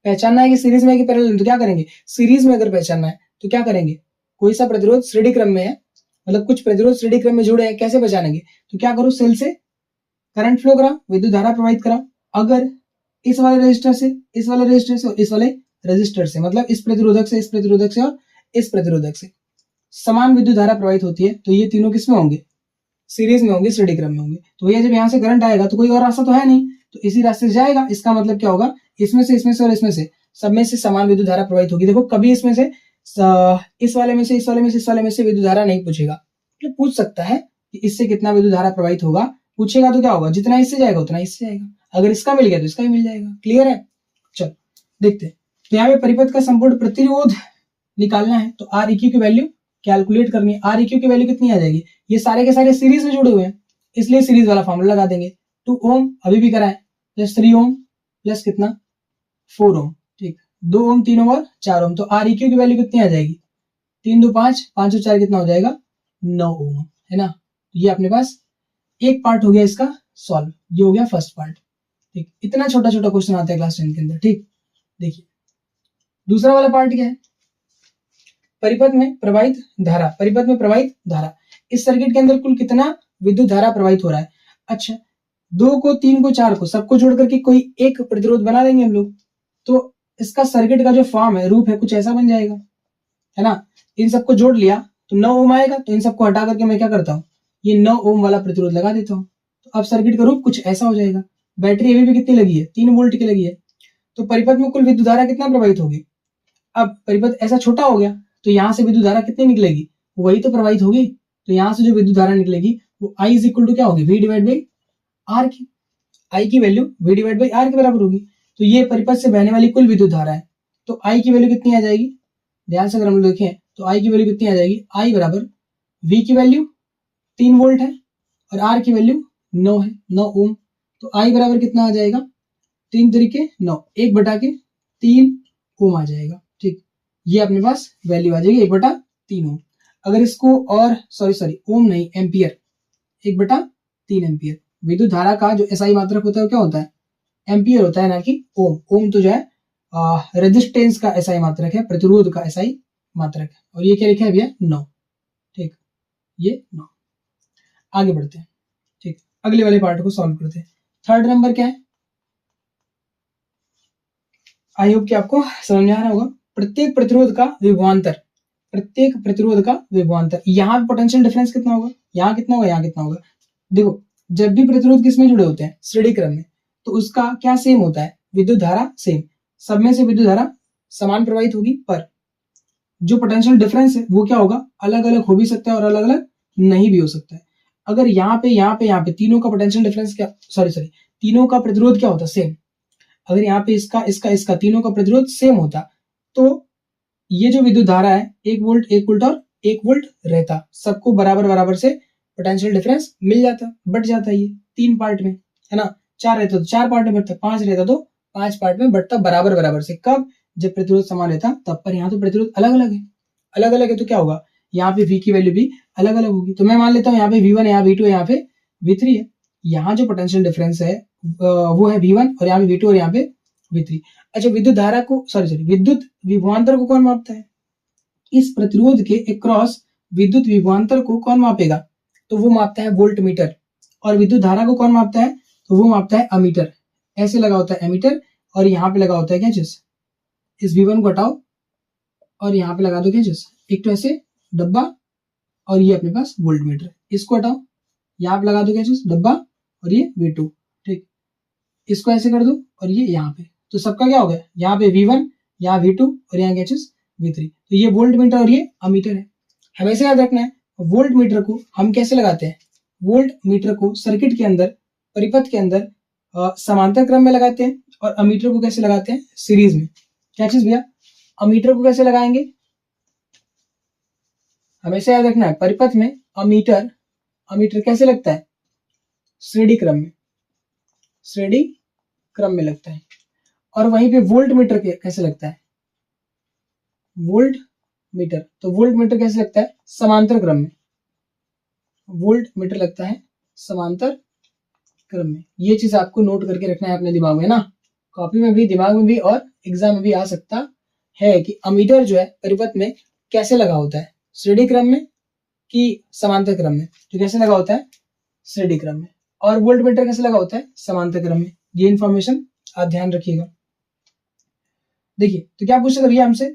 पहचानना है कि सीरीज में है कि पैरेलल में, तो क्या करेंगे, सीरीज में अगर पहचानना है तो क्या करेंगे, कोई सा प्रतिरोध श्रेणी क्रम में है, मतलब कुछ प्रतिरोध श्रेणी क्रम में जुड़े हैं, कैसे पहचानेंगे, तो क्या करो, सेल से करंट फ्लो कराओ, विद्युत धारा प्रवाहित कराओ। अगर इस वाले रजिस्टर से, इस वाले रजिस्टर से और इस वाले रजिस्टर से, मतलब इस प्रतिरोधक से, इस प्रतिरोधक से और इस प्रतिरोधक से समान विद्युत धारा प्रवाहित होती है, तो ये तीनों किसमें होंगे, सीरीज में होंगे, श्रेणी क्रम में होंगे। तो ये जब यहाँ से करंट आएगा तो कोई और रास्ता तो है नहीं, तो इसी रास्ते से जाएगा। इसका मतलब क्या होगा, इसमें से और इसमें से, सब में से समान विद्युत धारा प्रवाहित होगी। देखो कभी इसमें से इस वाले में से, इस वाले में से, इस वाले में से विद्युत धारा नहीं पूछेगा, तो पूछ सकता है कि इससे कितना विद्युत धारा प्रवाहित होगा, पूछेगा तो क्या होगा, जितना इससे जाएगा उतना इससे जाएगा, अगर इसका मिल गया तो इसका भी मिल जाएगा। क्लियर है, चलो देखते हैं। तो यहाँ पे परिपथ का संपूर्ण प्रतिरोध निकालना है, तो आर ई क्यू की वैल्यू कैलकुलेट करनी है। आर ई क्यू की वैल्यू कितनी आ जाएगी, ये सारे के सारे सीरीज में जुड़े हुए हैं, इसलिए सीरीज वाला फॉर्मूला लगा देंगे। 2 ओम अभी भी कराए, प्लस 3 ओम प्लस कितना 4 ओम। ठीक, 2 ओम 3 ओम और 4 ओम, तो आर ई क्यू की वैल्यू कितनी आ जाएगी, 3 2 5, 5 और 4 कितना हो जाएगा 9 ओम, है ना। ये अपने पास एक पार्ट हो गया इसका सॉल्व, ये हो गया फर्स्ट पार्ट। ठीक, इतना छोटा छोटा क्वेश्चन आता है क्लास 10 के अंदर। ठीक, देखिए दूसरा वाला पार्ट क्या है, परिपथ में प्रवाहित धारा। परिपथ में प्रवाहित धारा, इस सर्किट के अंदर कुल कितना विद्युत धारा प्रवाहित हो रहा है। अच्छा, 2 को 3 को 4 को सबको जोड़ करके कोई एक प्रतिरोध बना देंगे हम लोग, तो इसका सर्किट का जो फॉर्म है, रूप है, कुछ ऐसा बन जाएगा, है ना। इन सबको जोड़ लिया तो 9 ओम आएगा, तो इन सबको हटा करके मैं क्या करता हूँ, ये 9 ओम वाला प्रतिरोध लगा देता हूँ, तो अब सर्किट का रूप कुछ ऐसा हो जाएगा। बैटरी अभी भी कितनी लगी है, 3 वोल्ट की लगी है, तो परिपथ में कुल विद्युत धारा कितना प्रवाहित होगी। अब परिपथ ऐसा छोटा हो गया, तो यहाँ से विद्युत धारा कितनी निकलेगी, वही तो प्रवाहित होगी। तो यहाँ से जो विद्युत धारा निकलेगी वो I इज इक्वल टू क्या होगी, V डिवाइड बाई आर की। I की value V divide by R के बराबर होगी। तो ये परिपथ से बहने वाली कुल विद्युत धारा है, तो I की वैल्यू कितनी आ जाएगी, ध्यान से अगर हम देखें तो I की वैल्यू कितनी आ जाएगी, I बराबर V की वैल्यू 3 वोल्ट है और R की वैल्यू 9 है, 9 ओम। तो I बराबर कितना आ जाएगा, 3 तरीके 9, 1/3 ओम आ जाएगा। ठीक, ये अपने पास वैल्यू आ जाएगी 1/3 ओम। अगर इसको और सॉरी ओम नहीं, एम्पियर, 1/3 एम्पियर। विद्युत धारा का जो एसआई मात्रक होता है क्या होता है, एम्पियर होता है, ना कि ओम। ओम तो जो है रेजिस्टेंस का एसआई मात्रक है, प्रतिरोध का एसआई मात्रक है। और ये क्या लिखा है भैया, 9। ठीक, ये 9। आगे बढ़ते हैं। ठीक, अगले वाले पार्ट को सॉल्व करते हैं। थर्ड नंबर क्या है, आई होप कि आपको समझ में आ रहा होगा। प्रत्येक प्रतिरोध का विभवांतर, प्रत्येक प्रतिरोध का विभवांतर, यहाँ पे पोटेंशियल डिफरेंस कितना होगा, यहाँ कितना होगा, यहाँ कितना होगा। देखो जब भी प्रतिरोध किसमें जुड़े होते हैं, श्रेणी क्रम में, तो उसका क्या सेम होता है, विद्युत धारा सेम, सब में से विद्युत धारा समान प्रवाहित होगी, पर जो पोटेंशियल डिफरेंस है वो क्या होगा, अलग अलग हो भी सकता है और अलग अलग नहीं भी हो सकता है। अगर यहाँ पे तीनों का पोटेंशियल डिफरेंस क्या, सॉरी तीनों का प्रतिरोध क्या होता, सेम, अगर यहाँ पे इसका तीनों का प्रतिरोध सेम होता, तो ये जो विद्युत धारा है 1 वोल्ट 1 वोल्ट और 1 वोल्ट रहता, सबको बराबर बराबर से पोटेंशियल डिफरेंस मिल जाता, बट जाता ये 3 पार्ट में, है ना। 4 रहता तो 4 पार्ट में बढ़ता, 5 रहता तो 5 पार्ट में बढ़ता, बराबर बराबर से। कब, जब प्रतिरोध समान रहता तब। पर यहाँ तो प्रतिरोध अलग अलग है, अलग अलग है, तो क्या होगा, यहाँ पे V की वैल्यू भी अलग अलग होगी। तो मैं मान लेता हूँ यहाँ पे V1 यहाँ V2 यहाँ पे V3 है। यहाँ जो पोटेंशियल डिफरेंस है वो है V1 और यहाँ पे V2 और यहाँ पे V3। अच्छा, विद्युत धारा को विद्युत विभवांतर को कौन मापता है, इस प्रतिरोध के अक्रॉस विद्युत विभवांतर को कौन मापेगा, तो वो मापता है वोल्ट मीटर। और विद्युत धारा को कौन मापता है, तो वो मापता है अमीटर। ऐसे लगा होता है एमीटर और यहाँ पे लगा होता है क्या चीज, इस V1 को हटाओ और यहाँ पे लगा दो क्या चीज, एक तो ऐसे डब्बा और ये अपने पास वोल्ट मीटर, इसको हटाओ, यहाँ पे लगा दो क्या चीज, डब्बा और ये V2, ठीक, इसको ऐसे कर दो और ये यहाँ पे, तो सबका क्या हो गया, यहाँ पे V1, यहाँ V2 और यहाँ क्या चीज V3। तो ये वोल्ट मीटर और ये अमीटर है। हमेशा याद रखना है, वोल्ट मीटर को हम कैसे लगाते हैं, वोल्ट मीटर को सर्किट के अंदर, परिपथ के अंदर समांतर क्रम में लगाते हैं, और अमीटर को कैसे लगाते हैं, सीरीज में। क्या चीज भैया, अमीटर को कैसे लगाएंगे, हमेशा याद रखना है, परिपथ में अमीटर कैसे लगता है, श्रेणी क्रम में, श्रेणी क्रम में लगता है। और वहीं पे वोल्ट मीटर कैसे लगता है, वोल्ट मीटर, तो वोल्ट मीटर कैसे लगता है, समांतर क्रम में, वोल्ट मीटर लगता है समांतर क्रम में। ये चीज आपको नोट करके रखना है अपने दिमाग में ना, कॉपी में भी, दिमाग में भी, और एग्जाम में भी आ सकता है कि अमीटर जो है परिपथ में कैसे लगा होता है, श्रेणी क्रम में कि समांतर क्रम में। तो कैसे लगा होता है, श्रेणी क्रम में। और वोल्ट मीटर कैसे लगा होता है, समांतर क्रम में। ये इंफॉर्मेशन आप ध्यान रखिएगा। देखिए तो क्या पूछेगा भैया हमसे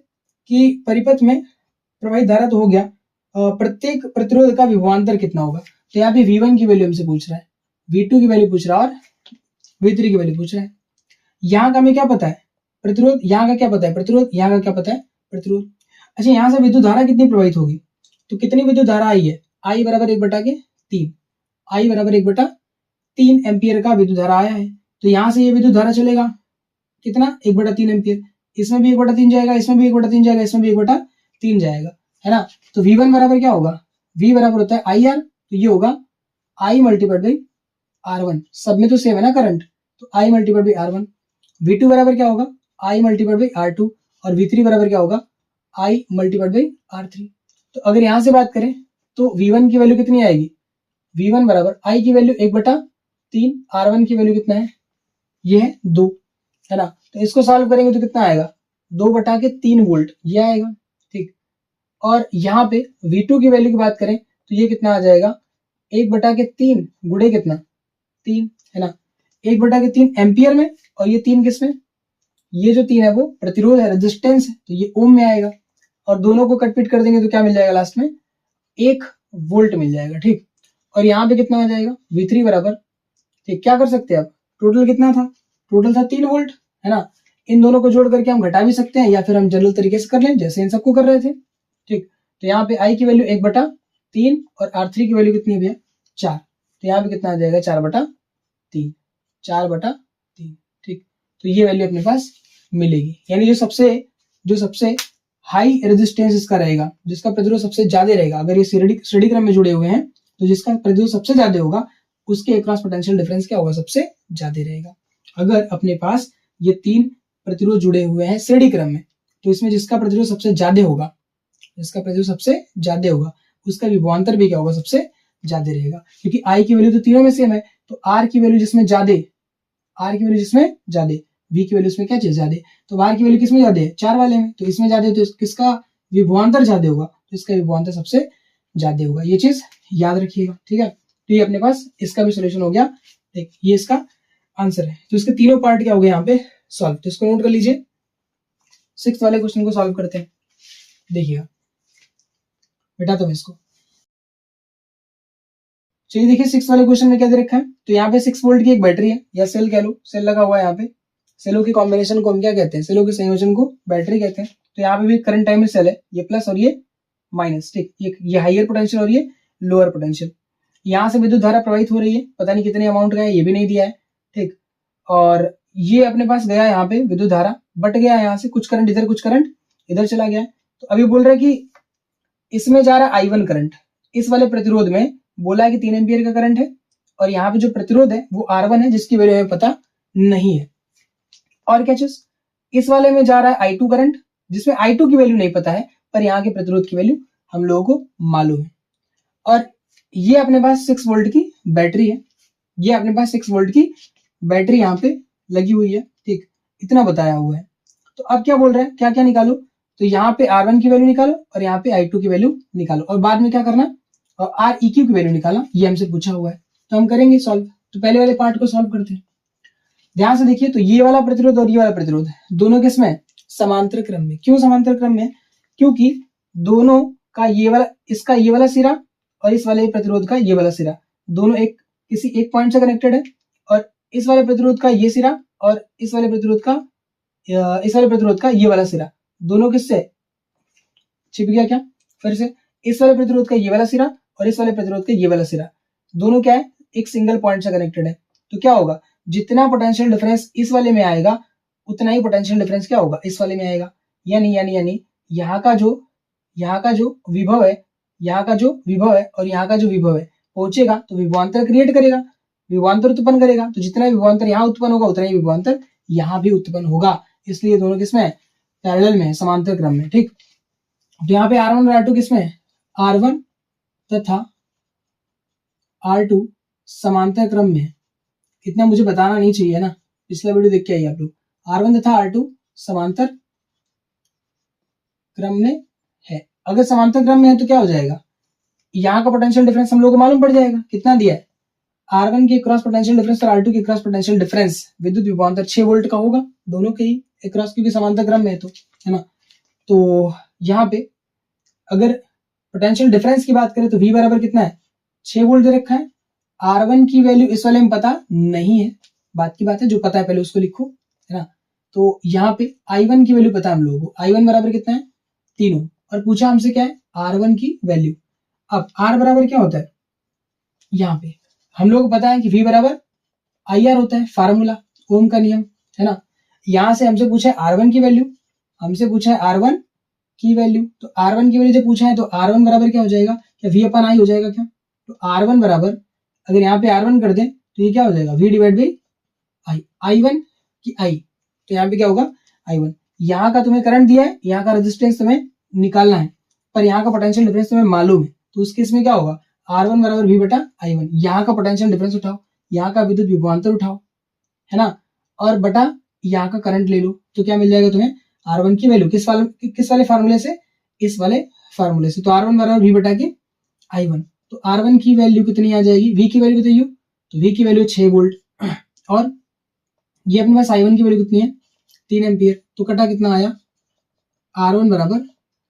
कि परिपथ में प्रवाहित धारा तो हो गया, प्रत्येक प्रतिरोध का विभवांतर कितना होगा। तो यहाँ पे V1 की वैल्यू हमसे पूछ रहा है, V2 की वैल्यू पूछ रहा है और V3 की वैल्यू पूछ रहा है। यहाँ का हमें क्या पता है, प्रतिरोध, यहाँ का क्या पता है, प्रतिरोध, यहाँ का क्या पता है, प्रतिरोध। अच्छा, यहाँ से विद्युत धारा कितनी प्रवाहित होगी, तो कितनी विद्युत धारा आई है, I बराबर 1/3, I बराबर 1/3 एम्पियर का विद्युत धारा आया है। तो यहाँ से ये विद्युत धारा चलेगा कितना, 1/3 एम्पियर, इसमें भी 1/3 जाएगा, इसमें भी 1/3 जाएगा, इसमें भी 1/3 जाएगा, है ना। तो V1 बराबर क्या होगा, V बराबर होता है IR, तो ये होगा I मल्टीप्लाइड बाई R1, सब में तो सेम है ना करंट, तो I multiplied by R1। V2 बराबर क्या होगा, I मल्टीप्लाइड बाई R2, और V3 बराबर क्या होगा, I मल्टीप्लाइड बाई R3। तो अगर यहां से बात करें तो V1 की वैल्यू कितनी आएगी, V1 बराबर I की वैल्यू 1/3, R1 की वैल्यू कितना है, ये है 2, है ना। तो इसको सॉल्व करेंगे तो कितना आएगा, 2/3 वोल्ट, ये आएगा, ठीक। और यहाँ पे V2 की वैल्यू की बात करें तो ये कितना आ जाएगा, 1/3 गुणे कितना, 3, है ना, 1/3 एम्पियर में, और ये 3 किस में, ये जो 3 है वो प्रतिरोध है, रेजिस्टेंस है, तो ये ओम में आएगा। और दोनों को कटपीट कर देंगे तो क्या मिल जाएगा लास्ट में, 1 वोल्ट मिल जाएगा, ठीक। और यहाँ पे कितना आ जाएगा, V3 बराबर, ठीक, क्या कर सकते हैं आप, टोटल कितना था, टोटल था 3 वोल्ट, है ना। इन दोनों को जोड़ करके हम घटा भी सकते हैं, या फिर हम जनरल तरीके से कर लें जैसे इन सबको कर रहे थे, ठीक। तो यहाँ पे I की वैल्यू 1/3 और R3 की वैल्यू कितनी है भैया, 4, तो यहाँ पे कितना आ जाएगा, 4/3, 4/3, ठीक। तो ये वैल्यू अपने पास मिलेगी, यानी जो सबसे हाई रेजिस्टेंस इसका रहेगा, जिसका प्रतिरोध सबसे ज्यादा रहेगा, अगर ये श्रेणी क्रम में जुड़े हुए हैं तो जिसका प्रतिरोध सबसे ज्यादा होगा उसके अक्रॉस पोटेंशियल डिफरेंस क्या होगा, सबसे ज्यादा रहेगा। अगर अपने पास ये 3 प्रतिरोध जुड़े हुए हैं श्रेणी क्रम में, तो इसमें जिसका प्रतिरोध सबसे ज्यादा होगा, उसका विभवांतर भी क्या होगा, सबसे ज्यादा रहेगा। क्योंकि I की वैल्यू तो तीनों में सेम है, तो R की वैल्यू जिसमें ज्यादा, V की वैल्यू इसमें क्या चीज ज्यादा, तो R की वैल्यू किसमें ज्यादा है, 4 वाले में, तो इसमें ज्यादा है, तो किसका विभवांतर ज्यादा होगा, तो इसका विभवांतर सबसे ज्यादा होगा। ये चीज याद रखिएगा, ठीक है। तो ये अपने पास इसका भी सोल्यूशन हो गया। देख ये इसका आंसर है। तो इसके तीनों पार्ट क्या हो गए यहाँ पे सॉल्व। तो इसको नोट कर लीजिए। 6 वाले क्वेश्चन को सॉल्व करते हैं। देखिएगा बेटा तो इसको चलिए देखिए 6 वाले क्वेश्चन में क्या दे रखा है। तो यहाँ पे 6 वोल्ट की एक बैटरी है या सेल कह लो, सेल लगा हुआ है यहाँ पे। सेलों के कॉम्बिनेशन को हम क्या कहते हैं, सेलों के संयोजन को बैटरी कहते हैं। तो यहाँ पे भी करंट टाइम में सेल है, ये प्लस और ये माइनस, ठीक। ये हाइयर पोटेंशियल और ये लोअर पोटेंशियल। यहाँ से विद्युत धारा प्रवाहित हो रही है, पता नहीं कितने अमाउंट का है, ये भी नहीं दिया है, ठीक। और ये अपने पास गया यहाँ पे विद्युत धारा, बट गया यहाँ से, कुछ करंट इधर कुछ करंट इधर चला गया। तो अभी बोल रहा है कि इसमें जा रहा है I1 करंट, इस वाले प्रतिरोध में बोला है कि 3 एम्पियर का करंट है, और यहाँ पे जो प्रतिरोध है वो R1 है जिसकी वैल्यू हमें पता नहीं है। और क्या चीज, इस वाले में जा रहा है I2 करंट जिसमें I2 की वैल्यू नहीं पता है, पर यहाँ के प्रतिरोध की वैल्यू हम लोगों को मालूम है। और ये अपने पास 6 वोल्ट की बैटरी है, ये अपने पास 6 वोल्ट की बैटरी यहाँ पे लगी हुई है, ठीक। इतना बताया हुआ है। तो अब क्या बोल रहे हैं, क्या क्या निकालो। तो यहाँ पे R1 की वैल्यू निकालो और यहाँ पे I2 की वैल्यू निकालो, और बाद में क्या करना, और Req की वैल्यू निकालना, ये हमसे पूछा हुआ है। तो हम करेंगे सॉल्व। तो पहले वाले पार्ट को सॉल्व करते हैं। ध्यान से देखिए, तो ये वाला प्रतिरोध और ये वाला प्रतिरोध दोनों किसमें, समांतर क्रम में। क्यों समांतर क्रम में, क्योंकि दोनों का ये वाला, इसका ये वाला सिरा और इस वाले प्रतिरोध का ये वाला सिरा, दोनों एक किसी एक पॉइंट से कनेक्टेड है। और इस वाले प्रतिरोध का ये सिरा और इस वाले प्रतिरोध का ये वाला सिरा, दोनों किससे छिप गया क्या, फिर से इस वाले प्रतिरोध का ये वाला सिरा और इस वाले प्रतिरोध का ये वाला सिरा, दोनों क्या है, एक सिंगल पॉइंट से कनेक्टेड है। तो क्या होगा, जितना पोटेंशियल डिफरेंस इस वाले में आएगा उतना ही पोटेंशियल डिफरेंस क्या होगा, इस वाले में आएगा। यानी यहाँ का जो विभव है, यहाँ का जो विभव है और यहाँ का जो विभव है पहुंचेगा तो विभवांतर क्रिएट करेगा, विभवांतर उत्पन्न करेगा। तो जितना विभवांतर यहाँ उत्पन्न होगा उतना ही विभवांतर यहाँ भी उत्पन्न होगा। इसलिए दोनों किसमें, पैरेलल में, समांतर क्रम में, ठीक। तो यहाँ पे R1 और R2 किसमें, R1 तथा R2 समांतर क्रम में है। इतना मुझे बताना नहीं चाहिए ना, पिछला वीडियो देख के आइए आप लोग। R1 तथा R2 समांतर क्रम में है। अगर समांतर क्रम में है तो क्या हो जाएगा, यहाँ का पोटेंशियल डिफरेंस हम लोग को मालूम पड़ जाएगा, कितना दिया है, R1 के क्रॉस पोटेंशियल डिफरेंस और R2 के क्रॉस पोटेंशियल डिफरेंस विद्युत विभवांतर 6 वोल्ट का होगा, दोनों के ही एक क्रॉस, क्योंकि समांतर क्रम में है, तो है ना। तो यहाँ पे अगर पोटेंशियल डिफरेंस की बात करें तो V बराबर कितना है, 6 वोल्ट दे रखा है। R1 की वैल्यू इस वाले में पता नहीं है, बात की बात है, जो पता है पहले उसको लिखो, है ना। तो यहाँ पे I1 की वैल्यू पता है हम लोगों को, I1 बराबर कितना है, 3 ओम, और पूछा हमसे क्या है, R1 की वैल्यू। अब R बराबर क्या होता है, यहाँ पे हम लोग को पता है कि V बराबर IR होता है, फार्मूला, ओम का नियम, है ना। यहाँ से हमसे पूछा है R1 की वैल्यू, हमसे पूछा है R1 की वैल्यू। तो R1 की वैल्यू जब पूछा है तो R1 बराबर क्या हो जाएगा, क्या V अपन I हो जाएगा क्या। तो R1 बराबर, अगर यहाँ पे R1 कर दें तो ये क्या हो जाएगा, V divide by I, I1 की I, तो यहाँ पे क्या होगा, I1। यहाँ का तुम्हें करंट दिया है, यहाँ का रेजिस्टेंस तुम्हें निकालना है, पर यहाँ का पोटेंशियल डिफरेंस तुम्हें मालूम है, तो उस केस में क्या होगा, R1 बराबर V बटा I1। यहाँ का पोटेंशियल डिफरेंस उठाओ, यहाँ का विद्युत विभवांतर उठाओ, है ना, और बटा यहाँ का करंट ले लो, तो क्या मिल जाएगा तुम्हें, R1 की वैल्यू किस वाले फार्मूले से, इस वाले फार्मूले से। तो R1 बराबर V बटा के I1। तो R1 की वैल्यू कितनी आ जाएगी, V की वैल्यू बताइए। तो V की वैल्यू 6 वोल्ट, और ये अपने पास I1 की वैल्यू कितनी है, 3 एम्पियर। तो कटा कितना आया, R1 बराबर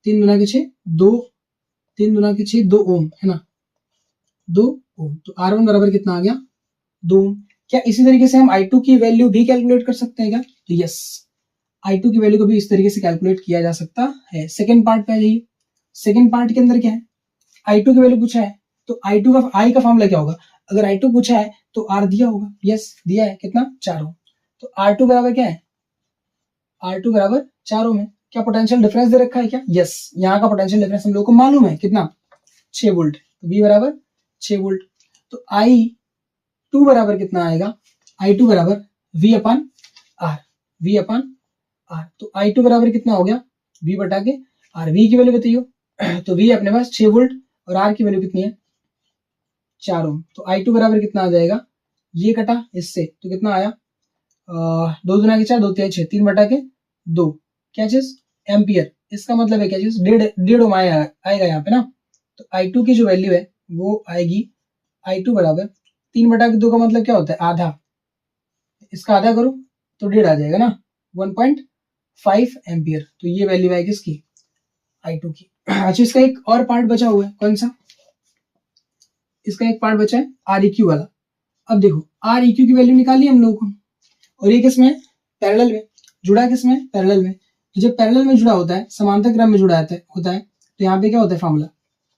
3 गुना के 6 2, 3 गुना के 6 2 ओम, है ना, 2 ओम। तो R1 बराबर कितना आ गया, 2 ओम। क्या इसी तरीके से हम I2 की वैल्यू भी कैलकुलेट कर सकते हैं क्या, तो यस, I2 की वैल्यू को भी इस तरीके से कैलकुलेट किया जा सकता है। सेकंड पार्ट पे आ जाइए। सेकंड पार्ट के अंदर क्या है, I2 की वैल्यू पूछा है, तो I2 का I का फॉर्मूला क्या होगा, अगर I2 पूछा है तो R दिया होगा, यस दिया है, कितना, 4 ओम। तो R2 बराबर क्या है, R2 बराबर 4 ओम है। क्या पोटेंशियल डिफरेंस दे रखा है क्या, यस, यहाँ का पोटेंशियल डिफरेंस हम लोग को मालूम है, कितना, 6 वोल्ट। तो V बराबर 6 वोल्ट। तो I2 बराबर कितना आएगा, I2 बराबर V अपन R, V अपन R। तो I2 बराबर कितना हो गया, V बटा के R। V की वैल्यू बताइए। तो V अपने पास 6 वोल्ट और R की वैल्यू कितनी है, 4 ओम। तो I2 बराबर कितना आ जाएगा, ये कटा इससे तो कितना आया, 2 दुना के 4 2 3 6, 3 बटा के 2, क्या चीज, एम्पियर। इसका मतलब है क्या चीज, 1.5 ओम आएगा यहाँ पे ना। तो I2 की जो वैल्यू है वो आएगी I2 बराबर 3/2 का मतलब क्या होता है? आधा। इसका आधा करो तो 1.5 आ जाएगा ना, 1.5 एम्पियर। तो ये वैल्यू आएगी इसकी I2 की। अच्छा, इसका एक और पार्ट बचा हुआ है, कौन सा? इसका एक पार्ट बचा है Req वाला। अब देखो Req की वैल्यू निकाली हम लोगों को, और ये किसमें? पैरेलल में। जुड़ा किसमें? पैरेलल में। तो जब पैरेलल में जुड़ा होता है, समांतर क्रम में जुड़ा होता है तो यहाँ पे क्या होता है फॉर्मूला?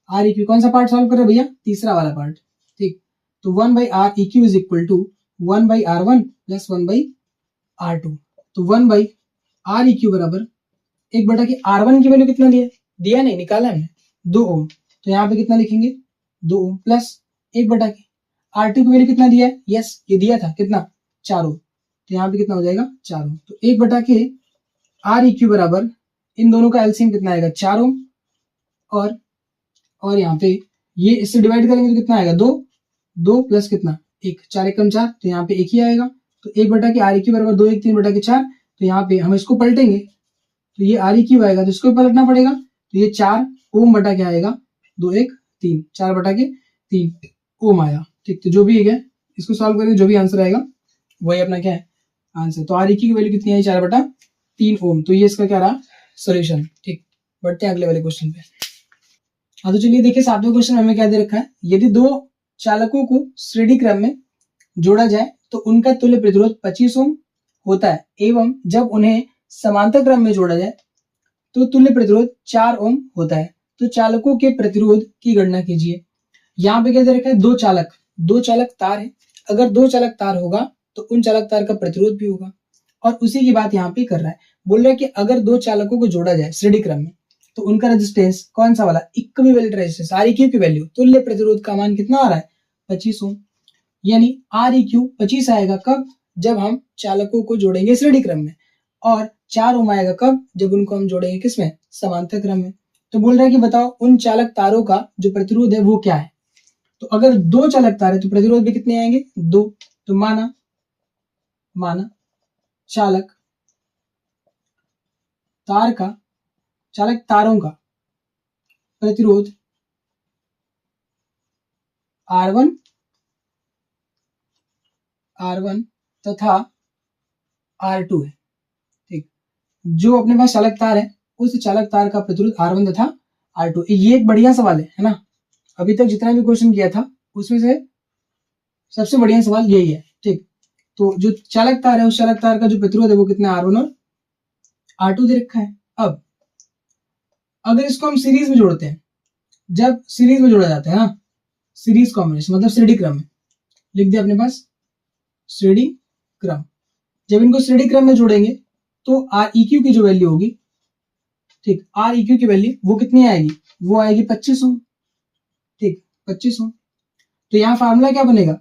Req। कौन सा पार्ट सॉल्व कर रहे भैया? तीसरा वाला पार्ट। ठीक, तो 1/Req is equal to 1/R1 plus 1/R2। तो 1/Req बराबर 1 की R1 की वैल्यू कितना दिया? दिया नहीं, निकाला हमने, 2 ओम। तो यहाँ पे कितना लिखेंगे? 2 ओम प्लस 1 की R2 की वैल्यू कितना दिया है? यस, ये दिया था, कितना? 4 ओम। तो यहाँ पे कितना हो जाएगा? 4 ओम। तो 1 के Req बराबर इन दोनों का एलसीएम कितना आएगा? 4 ओम। और यहाँ पे ये इससे डिवाइड करेंगे तो कितना आएगा? 2। 2 प्लस कितना? 1। 4 एकम 4, तो यहाँ पे 1 ही आएगा। तो 1 की Req बराबर 2 1 3/4। तो यहाँ पे हम इसको पलटेंगे तो ये Req आएगा, तो इसको भी पलटना पड़ेगा। तो ये 4 ओम बटा क्या आएगा? 2 1 3, 4/3 ओम आया। ठीक, तो जो भी है इसको सॉल्व करेंगे, जो भी आंसर आएगा वही अपना क्या है? आंसर। तो Req की वैल्यू कितनी आई? 4/3 ओम। तो ये इसका क्या रहा? सोल्यूशन। ठीक, बढ़ते हैं अगले वाले क्वेश्चन पे। हाँ, तो चलिए देखिए 7वें क्वेश्चन में हमें क्या दे रखा है? यदि दो चालकों को श्रेणी क्रम में जोड़ा जाए तो उनका तुल्य प्रतिरोध 25 ओम होता है, एवं जब उन्हें समांतर क्रम में जोड़ा जाए तो तुल्य प्रतिरोध 4 ओम होता है। तो चालकों के प्रतिरोध की गणना कीजिए। यहाँ पे क्या दे रखा है? दो चालक तार है। अगर 2 चालक तार होगा तो उन चालक तार का प्रतिरोध भी होगा, और उसी की बात यहाँ पे कर रहा है। बोल रहा है कि अगर 2 चालकों को जोड़ा जाए श्रेणी क्रम में तो उनका रेजिस्टेंस कौन सा वाला? इक्विवेलेंट रेजिस्टेंस Req की वैल्यू, तुल्य प्रतिरोध का मान कितना आ रहा है? 25 ओम। यानी Req 25 आएगा कब? जब हम चालकों को जोड़ेंगे श्रेणी क्रम में। और 4 ओम आएगा कब? जब उनको हम जोड़ेंगे किसमें? समांतर क्रम में। तो बोल रहा है कि बताओ उन चालक तारों का जो प्रतिरोध है वो क्या है? तो अगर 2 चालक तार है तो प्रतिरोध भी कितने आएंगे? 2। तो माना चालक तारों का प्रतिरोध R1 तथा R2 है। ठीक, जो अपने पास चालक तार है उस चालक तार का प्रतिरोध R1 तथा R2। ये एक बढ़िया सवाल है ना? अभी तक जितना भी क्वेश्चन किया था उसमें से सबसे बढ़िया सवाल यही है। ठीक, तो जो चालक तार है उस चालक तार का जो प्रतिरोध है वो कितना? R1 और R2 दे रखा है। अब अगर इसको हम सीरीज में जोड़ते हैं, जब सीरीज में जोड़ा जाता है ना, सीरीज कॉम्बिनेशन मतलब श्रेणी क्रम में, लिख दिया अपने पास श्रेणी क्रम। जब इनको श्रेणी क्रम में जोड़ेंगे तो Req की जो वैल्यू होगी, ठीक, Req की वैल्यू वो कितनी आएगी? वो आएगी 25 ओम। ठीक, 25 ओम। तो यहाँ फार्मूला क्या बनेगा?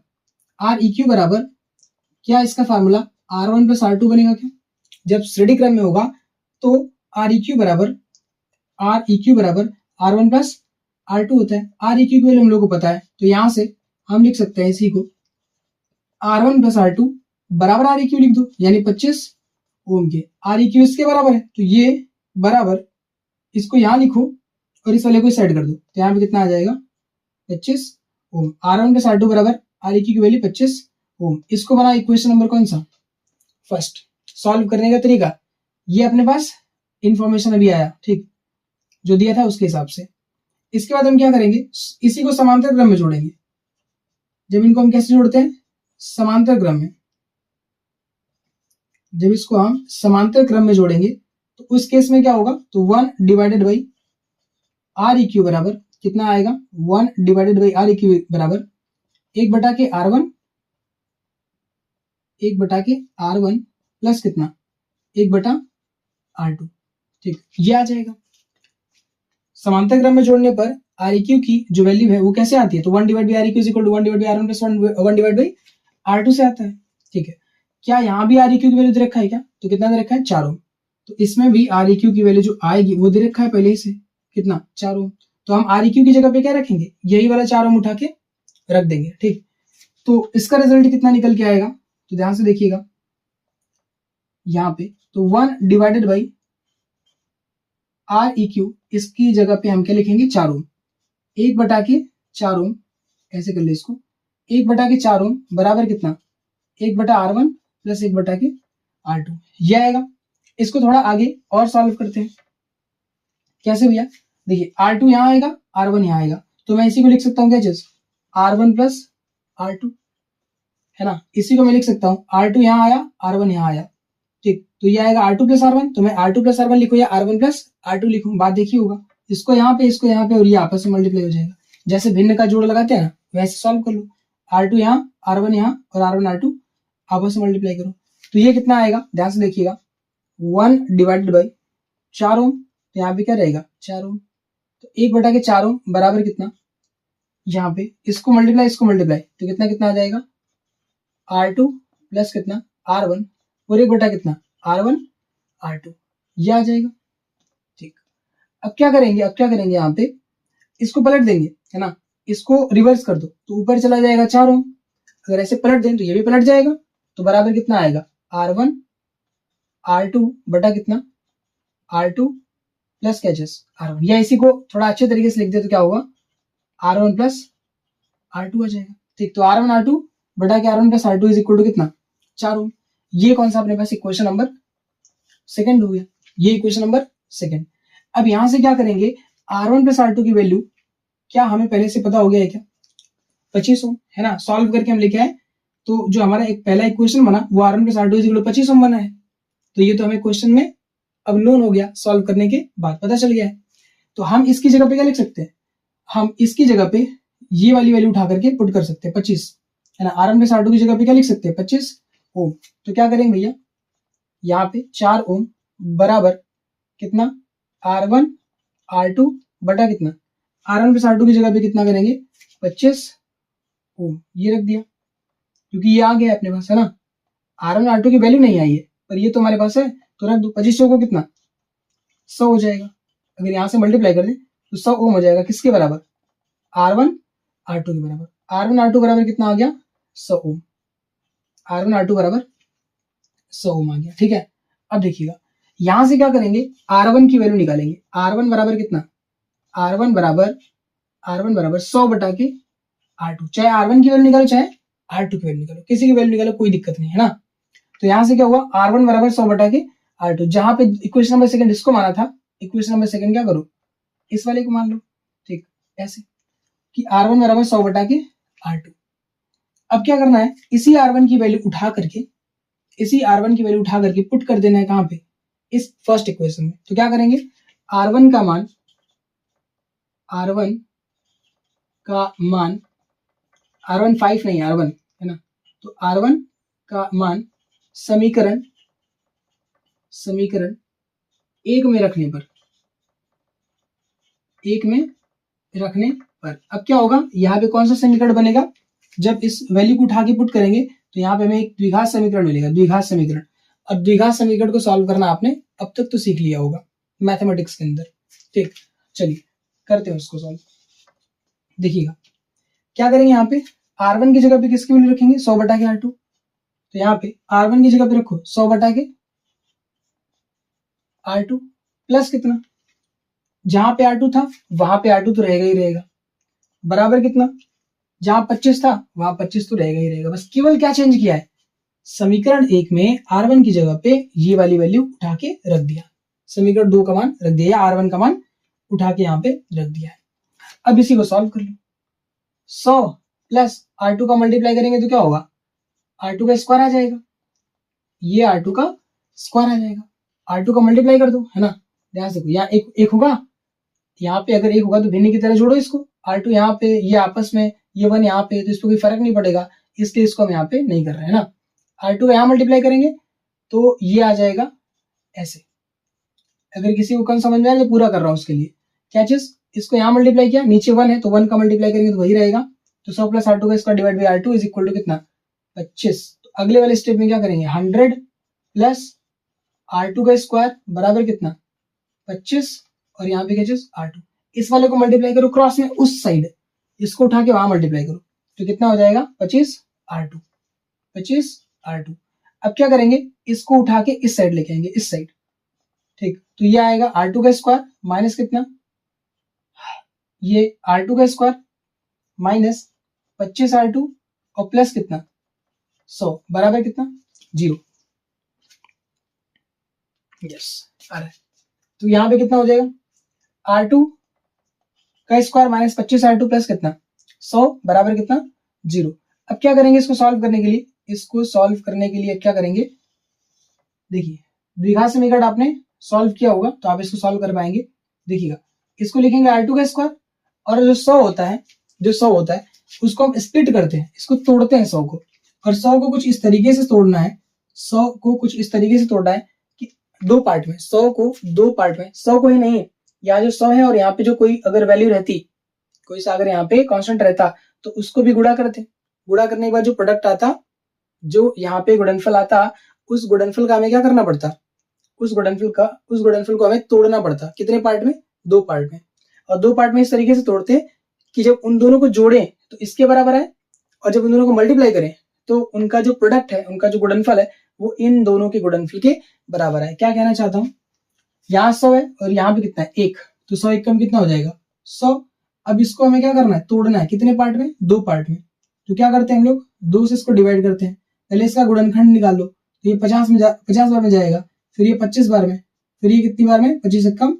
Req बराबर क्या? इसका फार्मूला R1 प्लस R2 बनेगा क्या? जब श्रेणी क्रम में होगा तो Req बराबर R1 प्लस R2 होता है। Req की वैल्यू हम लोग को पता है, तो यहाँ से हम लिख सकते हैं इसी को R1 प्लस R2 बराबर Req लिख दो, यानी 25 ओम के। Req इसके बराबर है, तो ये बराबर इसको यहाँ लिखो और इस वाले को साइड कर दो, तो यहाँ पे कितना आ जाएगा? 25 ओम। R1 प्लस R2 बराबर Req की वैल्यू 25 ओम। इसको बना इक्वेशन नंबर कौन सा? फर्स्ट। सॉल्व करने का तरीका ये अपने पास इंफॉर्मेशन अभी आया, ठीक, जो दिया था उसके हिसाब से। इसके बाद हम क्या करेंगे? इसी को समांतर क्रम में जोड़ेंगे। जब इनको हम कैसे जोड़ते हैं? समांतर क्रम में। जब इसको हम समांतर क्रम में जोड़ेंगे तो उस केस में क्या होगा? तो 1 डिवाइडेड बाई Req बराबर कितना आएगा? 1 डिवाइडेड बाई Req बराबर 1/R1 प्लस कितना? 1/R2। ठीक, ये आ जाएगा। समांतर क्रम में जोड़ने पर Req की जो वैल्यू है वो कैसे आती है? तो 1 divide by Req is equal to 1 divide by R1 plus 1 divide by R2 से आता है। ठीक है, क्या यहाँ भी Req की वैल्यू दे रखा है क्या? तो कितना दे रखा है? 4 ओम। तो इसमें भी Req की वैल्यू जो आएगी वो दे रखा है पहले ही से, कितना? 4 ओम। तो हम Req की जगह पे क्या रखेंगे? यही वाला 4 ओम उठा के रख देंगे। ठीक, तो इसका रिजल्ट कितना निकल के आएगा? तो ध्यान से देखिएगा यहाँ पे, तो 1 डिवाइडेड बाई Req, इसकी जगह पे हम क्या लिखेंगे? 4 ओम। 1/4 ओम, ऐसे कर ले इसको, 1/4 ओम बराबर कितना, 1/R1 प्लस 1/R2 ये आएगा। इसको थोड़ा आगे और सॉल्व करते हैं। कैसे भैया, देखिए R2 यहाँ आएगा, R1 यहाँ आएगा, तो मैं इसी को लिख सकता हूँ क्या चीज, R1 प्लस R2 है ना। इसी को मैं लिख सकता हूँ R2 यहाँ आया, R1 यहाँ आया, ठीक। तो ये आएगा R2 प्लस R1, तो मैं R2 प्लस R1 लिखूँ या R1 प्लस R2 लिखूँ, बात देखिए होगा। इसको यहाँ पे और ये आपस में मल्टीप्लाई हो जाएगा। जैसे भिन्न का जोड़ लगाते हैं ना, वैसे सॉल्व कर लो। R2 यहाँ, R1 यहाँ और R1 R2 आपस में मल्टीप्लाई करो, तो ये कितना आएगा, ध्यान से देखिएगा, 1/4 ओम, तो यहाँ पे क्या रहेगा 4 ओम। तो 1/4 ओम बराबर कितना, यहाँ पे इसको मल्टीप्लाई तो कितना कितना आ जाएगा, R2 प्लस कितना R1 और 1 कितना R1 R2 ये आ जाएगा, ठीक। अब क्या करेंगे यहाँ पे, इसको पलट देंगे है ना, इसको रिवर्स कर दो तो ऊपर चला जाएगा 4 ओम, अगर ऐसे पलट दें तो ये भी पलट जाएगा, तो बराबर कितना आएगा R1 R2 बटा कितना R2 प्लस क्या R1, या इसी को थोड़ा अच्छे तरीके से लिख दे तो क्या होगा, R1 प्लस R2 आ जाएगा, ठीक। तो R1 R2 बटा के R1 plus R2 is equal to कितना 4 ओम। ये कौन सा अपने पास इक्वेशन नंबर सेकंड हो गया, ये इक्वेशन नंबर सेकंड। अब यहां से क्या करेंगे, R1 प्लस R2 की वैल्यू क्या हमें पहले से पता हो गया है क्या, 25 ओम है ना। सॉल्व करके हम लेके आए, तो जो हमारा एक पहला इक्वेशन बना वो R1 plus R2 is equal to 25 ohm बना है, तो ये तो हमें क्वेश्चन में अब नोन हो गया, सॉल्व करने के बाद पता चल गया है। तो हम इसकी जगह पे क्या लिख सकते हैं, हम इसकी जगह पे ये वाली वैल्यू उठा करके पुट कर सकते हैं 25 है ना। R1 प्लस R2 की जगह पे क्या लिख सकते हैं 25 ओम। तो क्या करेंगे भैया, यहाँ पे 4 ओम बराबर कितना R1 R2 बटा कितना R1 प्लस R2 की जगह पे कितना करेंगे 25 ओम, ये रख दिया क्योंकि ये आ गया अपने पास है ना। R1 R2 की वैल्यू नहीं आई है पर ये तो हमारे पास है, तो रख दो। 25 को कितना 100 हो जाएगा, अगर यहाँ से मल्टीप्लाई कर दें तो 100 ओम हो जाएगा, किसके बराबर R1 R2 के बराबर। R1 R2 बराबर कितना आ गया 100 ओम, R1 R2 बराबर 100 ओम आ गया, ठीक है। अब देखिएगा यहां से क्या करेंगे, R1 की वैल्यू निकालेंगे। R1 बराबर कितना, R1 बराबर 100 बटा के R2, चाहे R1 की वैल्यू निकालो चाहे R2 की वैल्यू निकालो, किसी की वैल्यू निकालो कोई दिक्कत नहीं है ना। तो यहां से क्या हुआ, R1 बराबर 100 बटा के R2, जहां पे इक्वेशन नंबर सेकंड इसको माना था, इक्वेशन नंबर सेकंड क्या करो इस वाले को मान लो, ठीक। ऐसे कि R1 बराबर 100 बटा के R2। अब क्या करना है, इसी R1 की वैल्यू उठा करके पुट कर देना है कहां पे, इस फर्स्ट इक्वेशन में। तो क्या करेंगे, R1 का मान R1 5 नहीं R1 है ना, तो R1 का मान समीकरण एक में रखने पर अब क्या होगा, यहाँ पे कौन सा समीकरण बनेगा, जब इस वैल्यू को उठा के पुट करेंगे तो यहाँ पे हमें एक द्विघात समीकरण मिलेगा, द्विघात समीकरण। अब द्विघात समीकरण को सॉल्व करना आपने अब तक तो सीख लिया होगा मैथमेटिक्स के अंदर, ठीक। चलिए करते हैं उसको सॉल्व। देखिएगा क्या करेंगे, यहाँ पे R1 की जगह पे किसकी वैल्यू रखेंगे 100 बटा के R2, तो यहाँ पे R1 की जगह पे रखो 100 बटा के R2 प्लस कितना, जहां पे R2 था वहां पे R2 तो रहेगा ही रहेगा, बराबर कितना, जहां 25 था वहां 25 तो रहेगा ही रहेगा। बस केवल क्या चेंज किया है, समीकरण 1 में R1 की जगह पे ये वाली वैल्यू उठा के रख दिया, समीकरण 2 का मान रख दिया, R1 का मान उठा के यहाँ पे रख दिया है। अब इसी को सॉल्व कर लो, 100 प्लस R2 का मल्टीप्लाई करेंगे तो क्या होगा, R2 का स्क्वायर आ जाएगा, ये R2 का स्क्वायर आ जाएगा। R2 का मल्टीप्लाई कर दो है ना, ध्यान से यहाँ एक होगा, यहाँ पे अगर एक होगा तो भिन्न की तरह जोड़ो इसको, R2 यहाँ पे ये आपस में ये 1 यहाँ पे, तो इसको कोई फर्क नहीं पड़ेगा, इसलिए इसको हम यहाँ पे नहीं कर रहे हैं ना। R2 का यहाँ मल्टीप्लाई करेंगे तो ये आ जाएगा ऐसे, अगर किसी को कम समझ में आए तो पूरा कर रहा हूँ उसके लिए, क्या चीज, इसको यहाँ मल्टीप्लाई किया, नीचे 1 है तो 1 का मल्टीप्लाई करेंगे तो वही रहेगा, तो 100 प्लस R2 का square divide by R2 is equal to कितना 25। तो अगले वाले स्टेप में क्या करेंगे, 100 प्लस R2 का स्क्वायर बराबर कितना 25 और यहाँ पे क्या चीज R2, इस वाले को मल्टीप्लाई करो क्रॉस में उस साइड, इसको उठा के वहां मल्टीप्लाई करो तो कितना हो जाएगा 25 R2। अब क्या करेंगे, इसको उठा के इस साइड लेके आएंगे, इस साइड, ठीक। तो ये आएगा R2 का स्क्वायर माइनस कितना, ये R2 का स्क्वायर माइनस 25 R2 और प्लस कितना 100 बराबर कितना 0। यस आ रहा है। तो यहाँ पे कितना हो जाएगा R2 का स्क्वायर माइनस 25 R2 प्लस कितना 100 बराबर कितना 0। अब क्या करेंगे इसको सॉल्व करने के लिए, इसको सॉल्व करने के लिए क्या करेंगे, देखिए द्विघात समीकरण आपने सॉल्व किया होगा तो आप इसको सॉल्व कर पाएंगे। देखिएगा इसको लिखेंगे R2 का स्क्वायर और जो 100 होता है, जो 100 होता है उसको हम स्प्लिट करते हैं, इसको तोड़ते हैं 100 को, और 100 को कुछ इस तरीके से तोड़ना है, 100 को कुछ इस तरीके से तोड़ना है कि दो पार्ट में, 100 को दो पार्ट में, 100 को ही नहीं, यहाँ जो 100 है और यहाँ पे जो कोई अगर वैल्यू रहती, कोई सा अगर यहाँ पे कांस्टेंट रहता तो उसको भी गुणा करते, गुणा करने के बाद जो प्रोडक्ट आता, जो यहाँ पे गुणनफल आता, उस गुणनफल का हमें क्या करना पड़ता, उस गुणनफल को हमें तोड़ना पड़ता, कितने पार्ट में, दो पार्ट में, और दो पार्ट में इस तरीके से तोड़ते कि जब उन दोनों को जोड़ें तो इसके बराबर है, और जब उन दोनों को मल्टीप्लाई करें तो उनका जो प्रोडक्ट है, उनका जो गुणनफल है वो इन दोनों के गुणनफल के बराबर है। क्या कहना चाहता हूँ, यहाँ 100 है और यहाँ पे कितना है 1, तो 100 एक कम कितना हो जाएगा 100। अब इसको हमें क्या करना है, तोड़ना है, कितने पार्ट में, दो पार्ट में। तो क्या करते हैं हम लोग, 2 से इसको डिवाइड करते हैं, पहले इसका गुणनखंड निकाल लो, तो ये 50 बार में जाएगा, फिर ये 25 बार में, फिर ये कितनी बार में, 25 से कम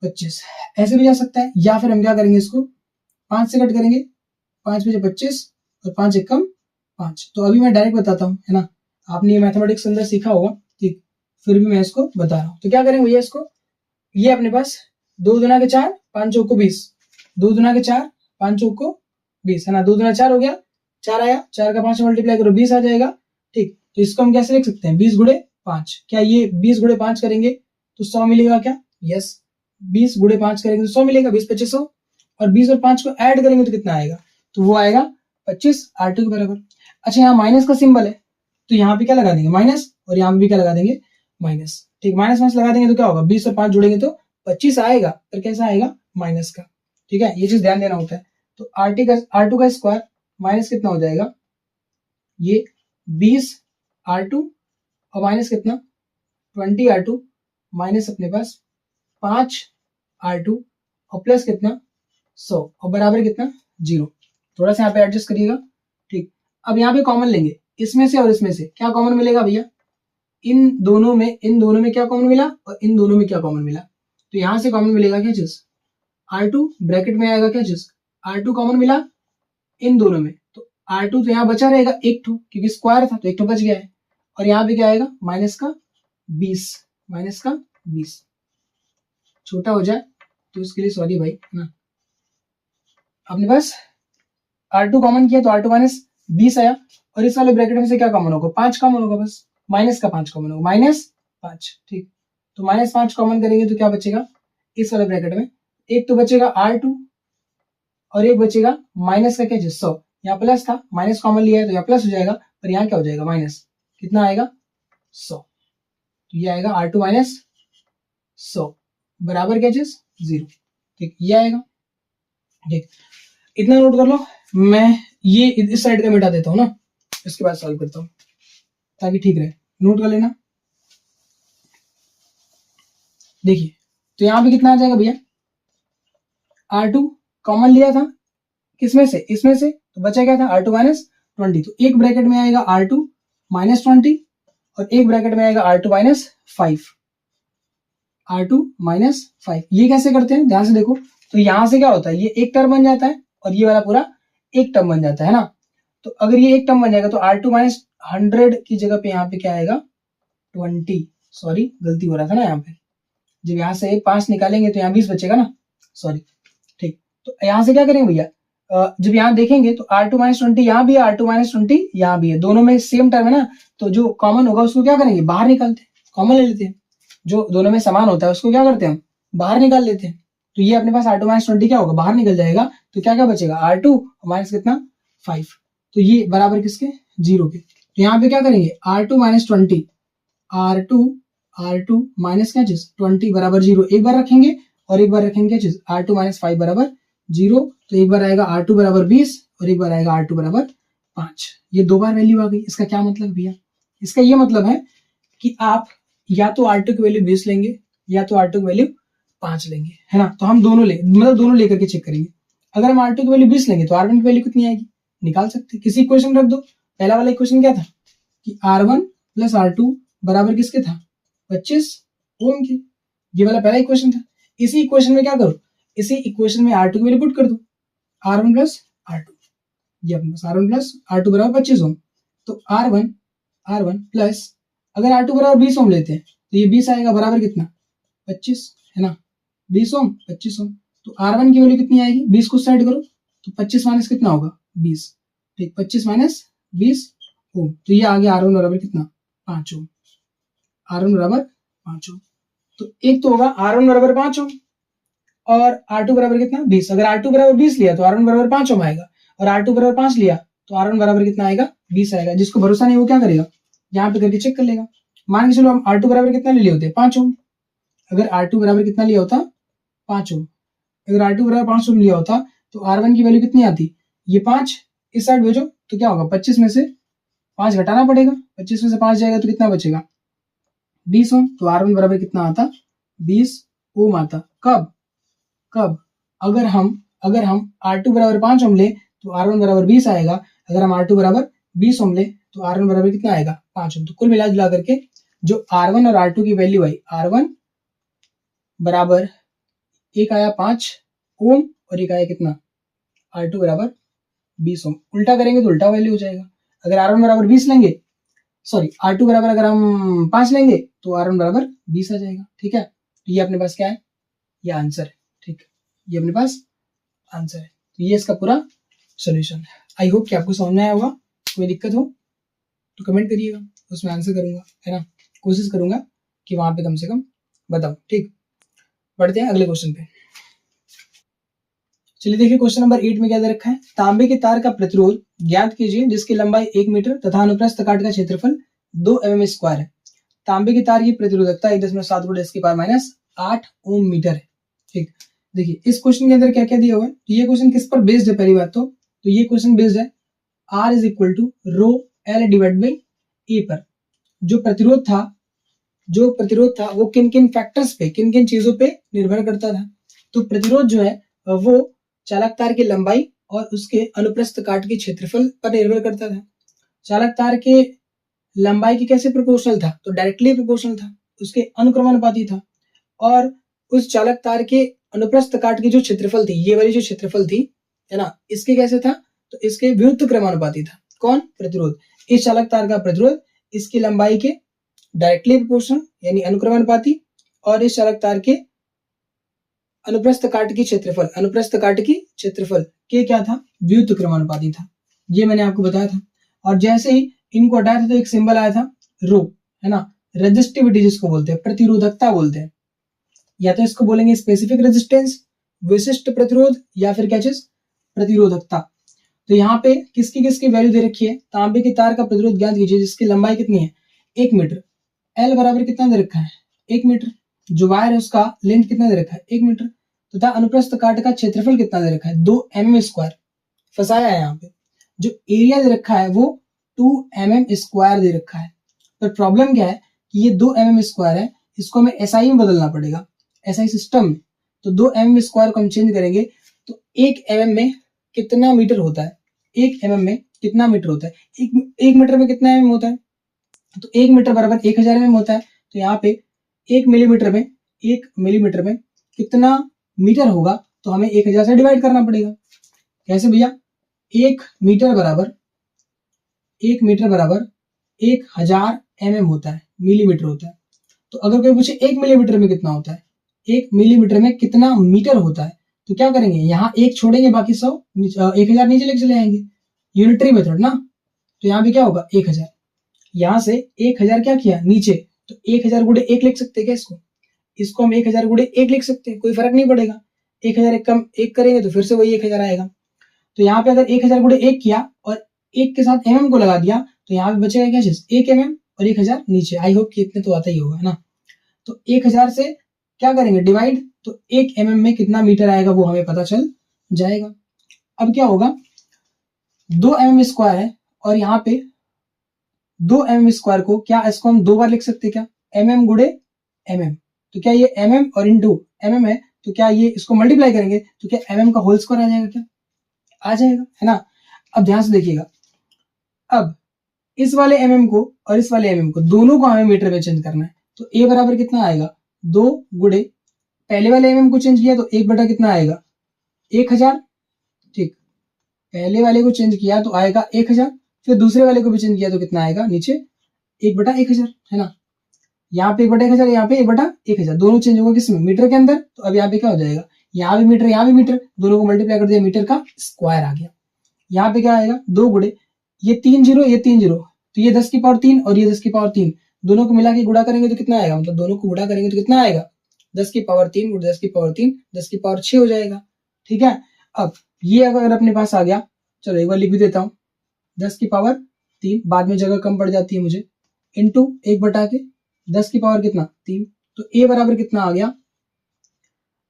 25, ऐसे भी जा सकता है। या फिर हम क्या करेंगे, इसको 5 से कट करेंगे, 5 में 25 और 5 एक कम 5। तो अभी मैं डायरेक्ट बताता हूँ, है ना, आपने ये मैथमेटिक्स अंदर सीखा होगा, ठीक, फिर भी मैं इसको बता रहा हूँ। तो क्या करेंगे भैया, इसको ये अपने पास 2 दूना के 4, 5 चौक को 20, 2 दूना के 4, 5 चौक को 20, है ना, 2 दूना 4 हो गया, 4 आया, 4 का 5 मल्टीप्लाई करो 20 आ जाएगा, ठीक। तो इसको हम कैसे लिख सकते हैं, 20 गुणे 5। क्या ये 20 गुणे 5 करेंगे तो 100 मिलेगा क्या, यस, 20 गुणे 5 करेंगे तो 100 मिलेगा, 20 25 100, और 20 और 5 को ऐड करेंगे तो कितना आएगा, तो वो आएगा 25 R2 के बराबर। अच्छा यहाँ माइनस का सिंबल है तो यहाँ पे क्या लगा देंगे माइनस, और यहाँ पे भी क्या लगा देंगे माइनस, ठीक, माइनस माइनस लगा देंगे तो क्या होगा, 20 और 5 जोड़ेंगे तो 25 आएगा, फिर कैसा आएगा माइनस का, ठीक है, ये चीज ध्यान देना होता है। तो R2 का स्क्वायर माइनस कितना हो जाएगा, ये 20 R2 और माइनस कितना 20 R2 माइनस अपने पास 5 R2 और प्लस कितना 100 और बराबर कितना 0। थोड़ा सा यहाँ पे एडजस्ट करिएगा, ठीक। अब यहाँ पे कॉमन लेंगे, इसमें से और इसमें से क्या कॉमन मिलेगा भैया, इन दोनों में क्या कॉमन मिला और इन दोनों में क्या कॉमन मिला, तो यहाँ से कॉमन मिलेगा क्या चीज, R2 ब्रैकेट में आएगा क्या चीज, R2 कॉमन मिला इन दोनों में, तो R2 तो यहाँ बचा रहेगा एक ठो, क्योंकि स्क्वायर था तो एक ठो बच गया है, और यहाँ पे क्या आएगा माइनस का 20, छोटा हो जाए तो उसके लिए सॉरी भाई, है ना। अपने पास R2 कॉमन किया तो R2 माइनस 20 आया, और इस वाले ब्रैकेट में से क्या कॉमन होगा, 5 कॉमन होगा, बस माइनस का 5 कॉमन होगा, -5, ठीक। तो -5 कॉमन करेंगे तो क्या बचेगा इस वाले ब्रैकेट में, एक तो बचेगा R2 और एक बचेगा माइनस का क्या 100, यहाँ प्लस था माइनस कॉमन लिया है तो यहाँ प्लस हो जाएगा, पर यहाँ क्या हो जाएगा माइनस, कितना आएगा 100, तो ये आएगा R2 माइनस 100 बराबर क्या चीज 0, ठीक, ये आएगा, ठीक। इतना नोट कर लो, मैं ये इस साइड का मिटा देता हूँ ना, इसके बाद सॉल्व करता हूँ ताकि ठीक रहे, नोट कर लेना। देखिए तो यहाँ पे कितना आ जाएगा भैया, R2 कॉमन लिया था किसमें से, इसमें से, तो बचा क्या था R2 माइनस 20, तो एक ब्रैकेट में आएगा R2 माइनस 20 और एक ब्रैकेट में आएगा R2 माइनस 5, R2 माइनस 5। ये कैसे करते हैं ध्यान से देखो, तो यहां से क्या होता है, ये एक टर्म बन जाता है और ये वाला पूरा एक टर्म बन जाता है ना। तो अगर ये एक टर्म बन जाएगा तो R2 माइनस 100 की जगह पे यहाँ पे क्या आएगा 20, सॉरी गलती हो रहा था ना, यहाँ पे जब यहाँ से 5 निकालेंगे तो यहाँ 20 बचेगा ना, सॉरी, ठीक। तो यहाँ से क्या करेंगे भैया, जब यहाँ देखेंगे तो R2 माइनस 20 यहाँ भी है, R2 माइनस 20 यहाँ भी है, दोनों में सेम टर्म है ना, तो जो कॉमन होगा उसको क्या करेंगे बाहर निकालते हैं, कॉमन ले लेते हैं, जो दोनों में समान होता है उसको क्या करते हैं हम बाहर निकाल लेते हैं। तो ये अपने पास R2 माइनस 20 क्या होगा बाहर निकल जाएगा, तो क्या क्या बचेगा R2 माइनस कितना 5, तो ये बराबर किसके 0 के। तो यहाँ पे क्या करेंगे R2 माइनस 20, R2 माइनस क्या चीज 20 बराबर 0, एक बार रखेंगे और एक बार रखेंगे क्या चीज R2 माइनस 5 बराबर 0, तो एक बार आएगा R2 बराबर 20 और एक बार आएगा R2 बराबर 5, ये दो बार वैल्यू आ गई। इसका क्या मतलब भैया, इसका ये मतलब है कि आप या तो R2 की वैल्यू 20 लेंगे या तो R2 की वैल्यू 5 लेंगे, है ना। तो हम दोनों दोनों लेकर के चेक करेंगे। अगर हम R2 की वैल्यू 20 लेंगे तो R1 की वैल्यू कितनी आएगी निकाल सकते हैं। किसी इक्वेशन रख दो। पहला वाला इक्वेशन क्या था कि R1 प्लस R2 बराबर किसके था 25 ओम के। ये वाला पहला इक्वेशन था। इसी इक्वेशन में क्या करो, इसी इक्वेशन में R2 की वैल्यू पुट कर दो, R1 प्लस R2, ये अपने पास R1 प्लस R2 बराबर 25 ओम। तो R1 प्लस अगर R2 बराबर 20 ओम लेते हैं तो ये 20 आएगा बराबर कितना 25 है ना, 20 ओम 25 ओम। तो R1 की वैल्यू कितनी आएगी, 20 को साइड करो तो 25 माइनस कितना होगा 20, ठीक 25 माइनस 20 ओम। तो ये आ गया R1 बराबर कितना 5 ओम, R1 बराबर 5 ओम। तो एक तो होगा R1 बराबर 5 ओम और R2 बराबर कितना 20। अगर R2 बराबर 20 लिया तो R1 बराबर 5 ओम आएगा, और R2 बराबर 5 लिया तो R1 बराबर कितना आएगा 20 आएगा। जिसको भरोसा नहीं वो क्या करेगा, यहाँ पे करके चेक कर लेगा। मान के चलो हम R2 बराबर कितना ले लिए होते 5 ओम, अगर R2 बराबर कितना लिया होता 5 ओम, अगर R2 बराबर 5 ओम लिया होता तो R1 की वैल्यू कितनी आती, ये 5 इस साइड भेजो तो क्या होगा 25 में से 5 घटाना पड़ेगा, 25 में से 5 जाएगा तो कितना बचेगा 20 ओम। तो R1 बराबर कितना आता 20 ओम आता। कब अगर हम R2 बराबर 5 ओम ले तो R1 बराबर 20 आएगा। अगर हम R2 बराबर 20 ओम ले तो R1 बराबर कितना आएगा 5 ओम। तो कुल मिला जुला करके जो R1 और R2 की वैल्यू आई, R1 बराबर एक आया 5 ओम और एक आया कितना R2 बराबर 20 ओम। उल्टा करेंगे तो उल्टा वैल्यू हो जाएगा। अगर R1 बराबर 20 लेंगे, सॉरी R2 बराबर अगर हम 5 लेंगे तो R1 बराबर 20 आ जाएगा। ठीक है, तो ये अपने पास क्या है, ये आंसर है। ठीक, ये अपने पास आंसर है। तो ये इसका पूरा सॉल्यूशन है। आई होप कि आपको समझ में आया होगा। कोई दिक्कत हो तो कमेंट करिएगा, उसमें आंसर करूंगा, है ना, कोशिश करूंगा कि वहां पे कम से कम बताऊं। ठीक, बढ़ते हैं अगले क्वेश्चन पे। चलिए देखिए क्वेश्चन नंबर 8 में क्या दे रखा है, तांबे के तार का प्रतिरोध ज्ञात कीजिए जिसकी लंबाई 1 मीटर तथा अनुप्रस्थ काट का क्षेत्रफल 2 mm स्क्वायर है। तांबे की तार की प्रतिरोधकता 1.7 × 10⁻8 ओम मीटर है। ठीक, देखिए इस क्वेश्चन के अंदर क्या क्या दिया हुआ है। ये क्वेश्चन किस पर बेस्ड है, पहली बात तो ये क्वेश्चन बेस्ड है R is equal to rho L divide by A पर। जो प्रतिरोध था वो किन किन फैक्टर्स पे, किन किन चीजों पे निर्भर करता था। तो प्रतिरोध जो है वो चालक तार की लंबाई और उसके अनुप्रस्थ काट के क्षेत्रफल पर निर्भर करता था। चालक तार के लंबाई की कैसे प्रोपोर्शनल था, तो डायरेक्टली प्रोपोर्शनल था, उसके अनुक्रमानुपाती था। और उस चालक तार के अनुप्रस्थ काट की जो क्षेत्रफल थी, ये वाली जो क्षेत्रफल थी, है ना, इसके कैसे था, तो इसके विरुद्ध क्रमानुपाती था। कौन, प्रतिरोध। इस चालक तार का प्रतिरोध इसकी लंबाई के डायरेक्टली प्रोपोर्शनल यानी अनुक्रमानुपाती, और इस चालक तार के अनुप्रस्थ काट की क्षेत्रफल के क्या था, व्युत्क्रमानुपाती क्रमानुपाती था। ये मैंने आपको बताया था। और जैसे ही इनको हटाया था तो एक सिंबल आया था रो, है ना, रेजिस्टिविटी जिसको बोलते हैं, प्रतिरोधकता बोलते हैं। या तो इसको बोलेंगे स्पेसिफिक रेजिस्टेंस, विशिष्ट प्रतिरोध, या फिर क्या चीज, प्रतिरोधकता। तो यहाँ पे किसकी किसकी वैल्यू दे रखी है, तांबे की तार का प्रतिरोध ज्ञात कीजिए जिसकी लंबाई कितनी है 1 मीटर, एल बराबर कितना दे रखा है 1 मीटर, जो वायर है उसका लेंथ कितना दे रखा है 1 मीटर, तथा अनुप्रस्थ काट का क्षेत्रफल कितना दे रखा है 2 mm स्क्वायर। फंसाया है यहाँ पे, जो एरिया दे रखा है वो 2 mm स्क्वायर दे रखा है। पर प्रॉब्लम क्या है कि ये 2 mm स्क्वायर है, इसको हमें SI में बदलना पड़ेगा, SI सिस्टम में। तो 2 mm स्क्वायर को हम चेंज करेंगे तो 1 mm में कितना मीटर होता है, 1 mm में कितना मीटर होता है, 1 मीटर में कितना mm होता है, तो 1 मीटर बराबर 1000 mm होता है। तो यहाँ पे 1 मिलीमीटर में कितना मीटर होगा, तो हमें 1000 से डिवाइड करना पड़ेगा। कैसे भैया, 1 मीटर बराबर 1000 mm होता है, मिलीमीटर होता है। तो अगर कोई पूछे 1 मिलीमीटर में कितना होता है, 1 मिलीमीटर में कितना मीटर होता है, तो क्या करेंगे, यहाँ 1 छोड़ेंगे, बाकी 1000 नीचे लेके चले आएंगे, यूनिटरी मेथड ना। तो यहाँ पे क्या होगा 1000, यहाँ से 1000 क्या किया नीचे, तो 1000 गुणे 1 लिख सकते हैं क्या, इसको हम 1000 गुणे 1 लिख सकते हैं, कोई फर्क नहीं पड़ेगा। 1000 एक कम 1 करेंगे तो फिर से वही 1000 आएगा। तो यहाँ पे अगर 1000 गुणे 1 किया और 1 के साथ mm को लगा दिया तो यहाँ पे बचेगा क्या चीज, 1 mm और 1000 नीचे। आई होप कि इतने तो आता ही होगा ना। तो 1000 से क्या करेंगे डिवाइड, तो 1 mm में कितना मीटर आएगा वो हमें पता चल जाएगा। अब क्या होगा, 2 mm स्क्वायर है और यहाँ पे 2 mm स्क्वायर को क्या, इसको हम 2 बार लिख सकते हैं क्या, mm गुणे mm। तो क्या ये mm और इंटू mm है, तो क्या ये इसको मल्टीप्लाई करेंगे तो क्या mm का होल स्क्वायर आ जाएगा, क्या आ जाएगा, है ना। अब ध्यान से देखिएगा, अब इस वाले एमएम को और इस वाले एमएम को दोनों को हमें मीटर में चेंज करना है। तो ए बराबर कितना आएगा, 2 गुणे पहले वाले एमएम को चेंज किया तो 1 बटा कितना आएगा, 1000। ठीक, पहले वाले को चेंज किया तो आएगा 1000, फिर दूसरे वाले को भी चेंज किया तो कितना आएगा, नीचे 1 बटा 1000, है ना। यहाँ पे 1 बटा 1000, यहाँ पे 1 बटा 1000, दोनों चेंज होगा किसमें, मीटर के अंदर। तो अब यहाँ पे क्या हो जाएगा, यहाँ भी मीटर यहाँ भी मीटर, दोनों को मल्टीप्लाई कर दिया, मीटर का स्क्वायर आ गया। यहाँ पे क्या आएगा, 2 गुणे ये 3 जीरो ये 3 जीरो, तो ये 10 की पावर 3 और ये 10 की पावर 3, दोनों को मिला के गुणा करेंगे तो कितना आएगा, मतलब दोनों को गुणा करेंगे तो कितना आएगा, 10 की पावर 3 गुणे 10 की पावर 3, 10 की पावर 6 हो जाएगा। ठीक है, अब ये अगर अपने पास आ गया, चलो एक बार लिख भी देता हूँ, 10 की पावर 3, बाद में जगह कम पड़ जाती है मुझे, इंटू 1 बटा के 10 की पावर कितना 3, तो ए बराबर कितना आ गया,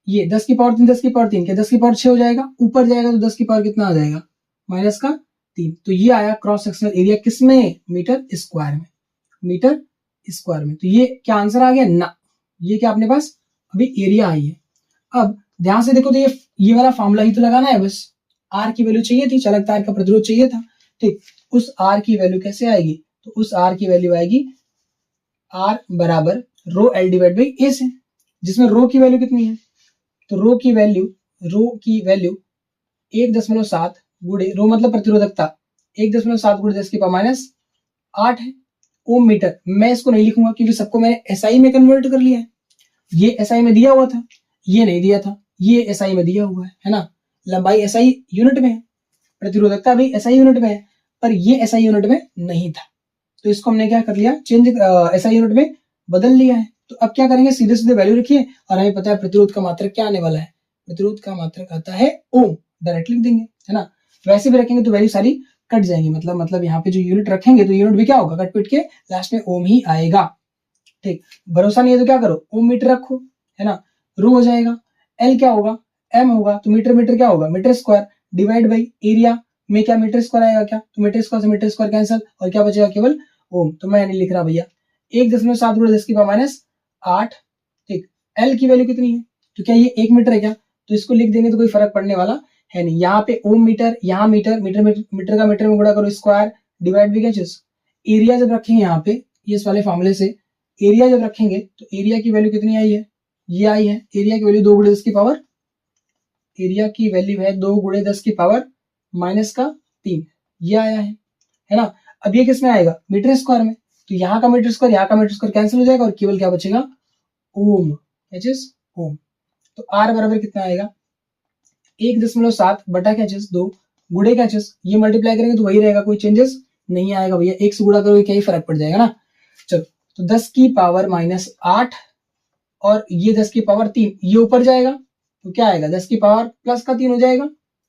ये 10 की पावर 3 10 की पावर 3 क्या 10 की पावर 6 हो जाएगा, ऊपर जाएगा तो 10 की पावर कितना आ जाएगा, माइनस का 3। तो ये आया क्रॉस सेक्शनल एरिया किसमें, मीटर स्क्वायर में, मीटर स्क्वायर में। तो ये क्या आंसर आ गया ना, ये क्या अपने पास अभी एरिया आई है। अब ध्यान से देखो, तो ये वाला फॉर्मूला ही तो लगाना है, बस आर की वैल्यू चाहिए थी, चालक तार का प्रतिरोध चाहिए था। ठीक, उस आर की वैल्यू कैसे आएगी, तो उस आर की वैल्यू आएगी आर बराबर रो एल डिवाइड बाई ए से, जिसमें रो की वैल्यू कितनी है, तो रो की वैल्यू 1.7 गुणे, रो मतलब प्रतिरोधकता, 1.7 गुणे 10 की पावर माइनस 8 है ओम मीटर। मैं इसको नहीं लिखूंगा क्योंकि सबको मैंने एसआई में कन्वर्ट कर लिया है। ये एसआई में दिया हुआ था, ये नहीं दिया था, ये एसआई में दिया हुआ है ना। लंबाई एसआई यूनिट में है, प्रतिरोधकता भी एसआई यूनिट में है, पर ये एसआई यूनिट में नहीं था, तो इसको हमने क्या कर लिया, चेंज एसआई यूनिट में बदल लिया है। तो अब क्या करेंगे, सीधे सीधे वैल्यू रखिए, और हमें पता है प्रतिरोध का मात्रक क्या आने वाला है, प्रतिरोध का मात्रक आता है ओम, डायरेक्ट लिख देंगे, है ना। वैसे भी रखेंगे तो वैल्यू सारी कट जाएंगी, मतलब यहाँ पे जो यूनिट रखेंगे तो यूनिट भी क्या होगा, कट पिट के लास्ट में ओम ही आएगा। ठीक, भरोसा नहीं है तो क्या करो, ओम मीटर रखो, है ना, रो हो जाएगा, एल क्या होगा, एम होगा, तो मीटर मीटर क्या होगा, metre square divide by area में क्या मीटर स्क्वायर आएगा क्या, तो मीटर स्क्वायर से मीटर स्क्वायर कैंसिल, और क्या बचेगा केवल ओम। तो मैं नहीं लिख रहा भैया, 1.7 गुणे 10 की पावर माइनस 8। ठीक, एल की वैल्यू कितनी है, तो क्या ये 1 मीटर है क्या, तो इसको लिख देंगे तो कोई फर्क पड़ने वाला है नहीं। यहाँ पे ओम मीटर, यहाँ मीटर, मीटर का मीटर में गुणा करो स्क्वायर डिवाइड भी क्या चीज, एरिया जब रखेंगे यहाँ पे इस वाले फॉर्मूले से, एरिया जब रखेंगे तो एरिया की वैल्यू कितनी आई है, ये आई है, एरिया की वैल्यू 2 गुणे 10 की पावर, एरिया की वैल्यू है 2 गुणे 10 की पावर माइनस का 3, ये आया है ना। अब ये किस में आएगा, मीटर स्क्वायर में, तो यहाँ का मीटर स्क्वायर यहाँ का मीटर स्क्वायर कैंसिल हो जाएगा और केवल क्या बचेगा, ओम, ओम। तो आर बराबर कितना आएगा, 1.7 बटा क्या चीज 2 गुणे क्या चीज, ये मल्टीप्लाई करेंगे तो वही रहेगा, कोई चेंजेस नहीं आएगा भैया, 1 से गुणा करोगे क्या ही फर्क पड़ जाएगा ना। चलो, तो 10 की पावर माइनस 8 और ये 10 की पावर 3, ये ऊपर जाएगा तो क्या आएगा, 10 की पावर प्लस का 3 हो जाएगा,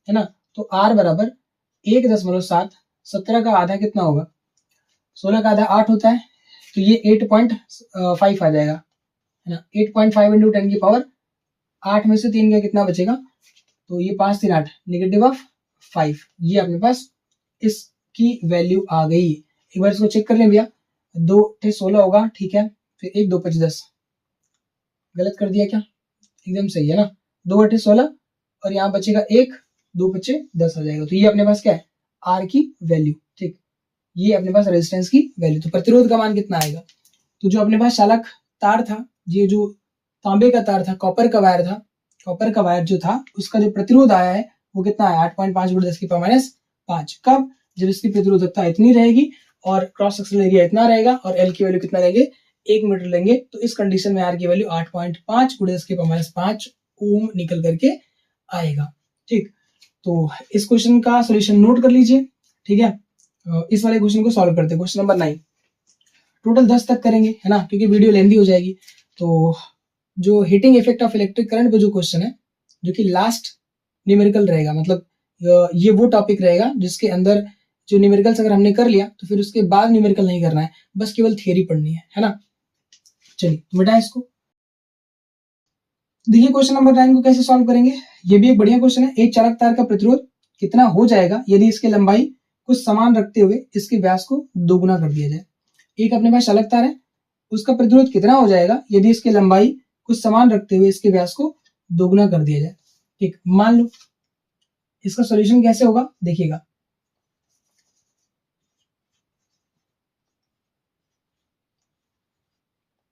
है ना। तो आर बराबर 1.7, 17 का आधा कितना होगा, 16 का आधा 8 होता है, तो ये 8.5 आ जाएगा, है ना। 8.5 इंटू 10 की पावर 8 में से 3 का कितना बचेगा, तो ये 5 3 8 नेगेटिव ऑफ 5, ये अपने पास इसकी वैल्यू आ गई। एक बार इसको चेक कर लें भैया, 2 × 16 होगा, ठीक है, फिर 1 2 5 10, गलत कर दिया क्या, एकदम सही है ना, 2 × 16 और यहाँ बचेगा 1 2 5 10 आ जाएगा। तो ये अपने पास क्या है, आर की वैल्यू। ठीक, ये अपने पास रेजिस्टेंस की वैल्यू। तो प्रतिरोध का मान कितना आएगा, तो जो अपने पास चालक तार था, ये जो तांबे का तार था, कॉपर का वायर था, कॉपर का वायर जो था उसका जो प्रतिरोध आया है वो कितना है, 8.5 गुणे 10 की पावर माइनस 5। कब, जब इसकी प्रतिरोधकता इतनी रहेगी और क्रॉस सेक्शनल एरिया इतना रहेगा और एल की वैल्यू कितना लेंगे, 1 मीटर लेंगे, तो इस कंडीशन में आर की वैल्यू 8.5 गुणे 10 की पावर माइनस 5 ओम निकल करके आएगा। ठीक, तो इस क्वेश्चन का सोल्यूशन नोट कर लीजिए। ठीक है, इस वाले क्वेश्चन को सॉल्व करते हैं, क्वेश्चन नंबर 9। टोटल 10 तक करेंगे, है ना, क्योंकि वीडियो लेंदी हो जाएगी। तो जो heating effect of electric current पे जो क्वेश्चन है, जो कि लास्ट न्यूमेरिकल रहेगा, मतलब ये वो टॉपिक रहेगा जिसके अंदर जो न्यूमेरिकल्स अगर हमने कर लिया तो फिर उसके बाद न्यूमेरिकल नहीं करना है, बस केवल थियरी पढ़नी है ना। चलिए तो मिटाएं इसको। देखिए क्वेश्चन नंबर 9 को कैसे सॉल्व करेंगे, ये भी एक बढ़िया क्वेश्चन है। एक चालक तार का प्रतिरोध कितना हो जाएगा यदि इसकी लंबाई कुछ समान रखते हुए इसके व्यास को दोगुना कर दिया जाए। एक अपने पास चालक तार है, उसका प्रतिरोध कितना हो जाएगा यदि इसकी लंबाई कुछ समान रखते हुए इसके व्यास को दोगुना कर दिया जाए। ठीक, मान लो इसका सॉल्यूशन कैसे होगा देखिएगा।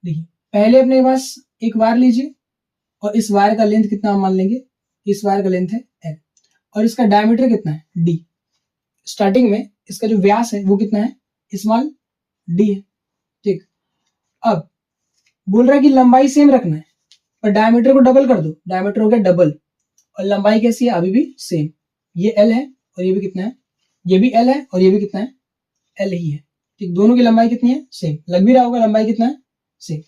देखिए पहले अपने पास एक वायर लीजिए और इस वायर का लेंथ कितना हम मान लेंगे, इस वायर का लेंथ है L और इसका डायमीटर कितना है D। स्टार्टिंग में इसका जो व्यास है वो कितना है, स्मॉल d है। ठीक, अब बोल रहा है कि लंबाई सेम रखना है पर डायमीटर को डबल कर दो, डायमीटर हो गया डबल और लंबाई कैसी है अभी भी सेम, ये L है और ये भी कितना है, ये भी L है और ये भी कितना है, L ही है। ठीक, दोनों की लंबाई कितनी है, सेम, लग भी रहा होगा लंबाई कितना है, सेम।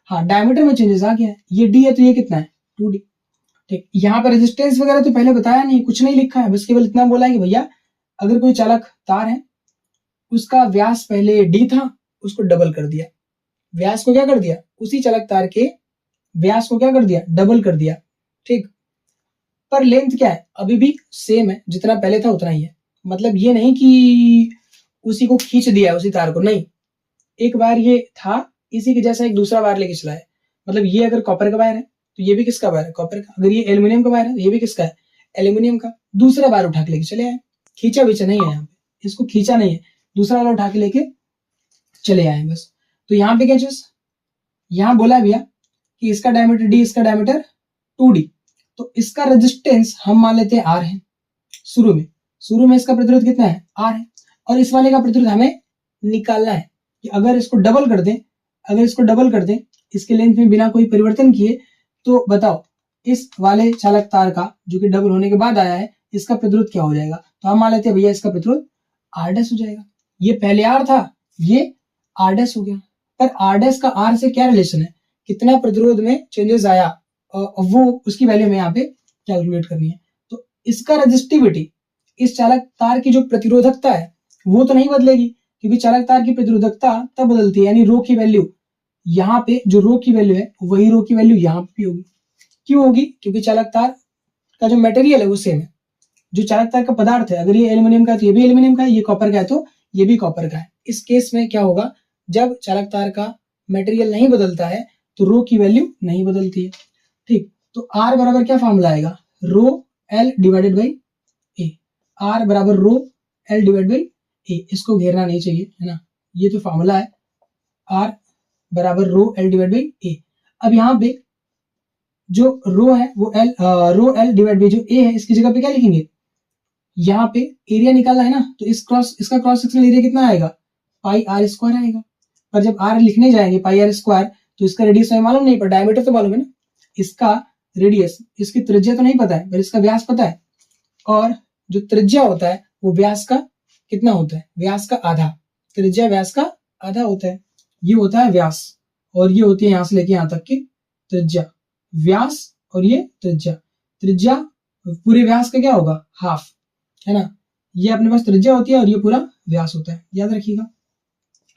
हाँ डायमीटर में चेंजेस आ गया है, ये D है तो ये कितना है 2D। ठीक, यहाँ पर रेजिस्टेंस वगैरह तो पहले बताया नहीं, कुछ नहीं लिखा है, बस केवल इतना बोला है कि भैया अगर कोई चालक तार है उसका व्यास पहले D था उसको डबल कर दिया, व्यास को क्या कर दिया, उसी चालक तार के व्यास को क्या कर दिया, डबल कर दिया। ठीक, पर लेंथ क्या है अभी भी सेम है, जितना पहले था उतना ही है। मतलब ये नहीं कि उसी को खींच दिया उसी तार को, नहीं, एक बार ये था इसी के जैसा एक दूसरा वायर लेके चला है। मतलब ये अगर कॉपर का वायर है तो ये भी किसका वायर है, कॉपर का। अगर ये एल्यूमिनियम का वायर है तो ये भी किसका है, एल्यूमिनियम का। दूसरा वायर उठा के लेके चले आए, खींचा बीचा नहीं है, यहाँ पे इसको खींचा नहीं है, दूसरा वाला उठा के लेके चले आए बस। तो यहाँ पे क्या चीज, यहाँ बोला है भैया कि इसका डायमीटर D, इसका डायमीटर 2D, तो इसका रेजिस्टेंस हम मान लेते हैं R है। शुरू में इसका प्रतिरोध कितना है, R है, और इस वाले का प्रतिरोध हमें निकालना है कि अगर इसको डबल कर दें, इसके लेंथ में बिना कोई परिवर्तन किए, तो बताओ इस वाले चालक तार का जो कि डबल होने के बाद आया है इसका प्रतिरोध क्या हो जाएगा। तो हम मान लेते हैं भैया इसका प्रतिरोध R डैश हो जाएगा। ये पहले R था, ये R डैश हो गया, पर R डैश का R से क्या रिलेशन है, कितना प्रतिरोध में चेंजेस आया, वो उसकी वैल्यू में यहाँ पे कैलकुलेट करनी है। तो इसका रेजिस्टिविटी, इस चालक तार की जो प्रतिरोधकता है वो तो नहीं बदलेगी, क्योंकि चालक तार की प्रतिरोधकता तब बदलती है, यानी रो की वैल्यू यहाँ पे, जो रो की वैल्यू है वही रो की वैल्यू यहाँ पे होगी। क्यों होगी, क्योंकि चालक तार का जो मटेरियल है वो सेम है, जो चालक तार का पदार्थ है, अगर ये एल्यूमिनियम का है तो ये भी एल्यूमिनियम का है, ये कॉपर का है तो ये भी कॉपर का है। इस केस में क्या होगा, जब चालक तार का मटेरियल नहीं बदलता है तो रो की वैल्यू नहीं बदलती है। ठीक, तो R बराबर क्या फॉर्मूला आएगा, रो L divided by A. R बराबर रो L डिवाइड बाई ए, इसको घेरना नहीं चाहिए है ना, ये तो फॉर्मूला है, R बराबर रो L डिवाइड बाई ए। अब यहाँ पे जो रो है वो रो L डिवाइड बाई जो ए है इसकी जगह पे क्या लिखेंगे, यहाँ पे एरिया निकालना है ना, तो इसका क्रॉस सेक्शनल एरिया कितना आएगा, पाई R स्क्वायर आएगा। पर जब R लिखने जाएंगे पाई R स्क्वायर तो इसका रेडियस हमें मालूम नहीं, पर डायमीटर तो मालूम है ना, इसका रेडियस, इसकी त्रिज्या तो नहीं पता है पर इसका व्यास पता है, और जो त्रिज्या होता है वो व्यास का कितना होता है, व्यास का आधा, त्रिज्या व्यास का आधा होता है, ये होता है व्यास, और ये होती है यहाँ से लेके यहाँ तक की त्रिज्या, व्यास और ये त्रिज्या पूरे व्यास का क्या होगा, हाफ, है ना। ये अपने पास त्रिज्या होती है और ये पूरा व्यास होता है, याद रखिएगा।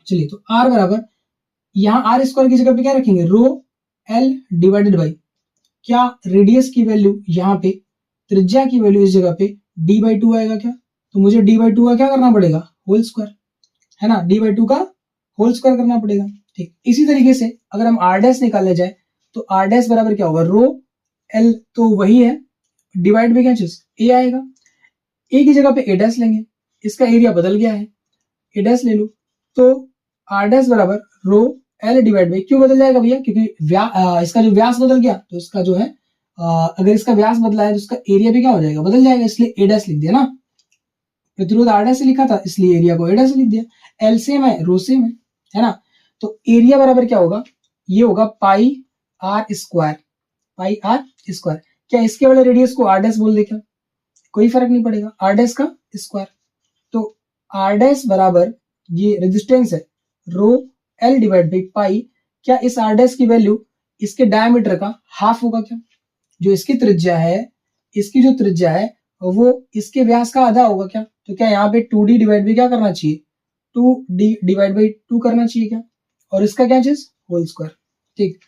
चलिए, तो R बराबर यहाँ R स्क्वायर की जगह पे क्या रखेंगे, रो L डिवाइडेड बाई, क्या रेडियस की वैल्यू यहाँ पे, त्रिज्या की वैल्यू इस जगह पे D/2 आएगा क्या, तो मुझे D/2 का क्या करना पड़ेगा, होल स्क्वायर, है ना, D/2 का होल स्क्वायर करना पड़ेगा। ठीक, इसी तरीके से अगर हम R डैश निकालने जाए तो R डैश बराबर क्या होगा, रो L तो वही है, डिवाइड बाई क्या चीज, A आएगा, A की जगह पे A डैश लेंगे, इसका एरिया बदल गया है, A डैश ले लो, तो R डैश बराबर रो L डिवाइड बाई, क्यों बदल जाएगा भैया, क्योंकि इसका जो व्यास बदल गया तो इसका जो है अगर इसका व्यास बदला है तो इसका एरिया भी क्या हो जाएगा, बदल जाएगा, इसलिए A डैश लिख दिया ना, प्रतिरोध R डैश से लिखा था इसलिए एरिया को A डैश लिख दिया, L सेम है, रो सेम है ना, तो एरिया बराबर क्या होगा, ये होगा पाई R स्क्वायर, पाई R स्क्वायर। क्या इसके वाले रेडियस को R डैश बोल दे क्या, कोई फर्क नहीं पड़ेगा, R डैश का स्क्वायर, तो R डैश बराबर ये रेजिस्टेंस है रो L डिवाइड बाई पाई, क्या इस R डैश की वैल्यू इसके डायमीटर का हाफ होगा क्या, जो इसकी त्रिज्या है, इसकी जो त्रिज्या है वो इसके व्यास का आधा होगा क्या, तो क्या यहाँ पे 2D डिवाइड बाई क्या करना चाहिए, 2D डिवाइड बाई 2 करना चाहिए क्या, और इसका क्या चीज, होल स्क्वायर। ठीक,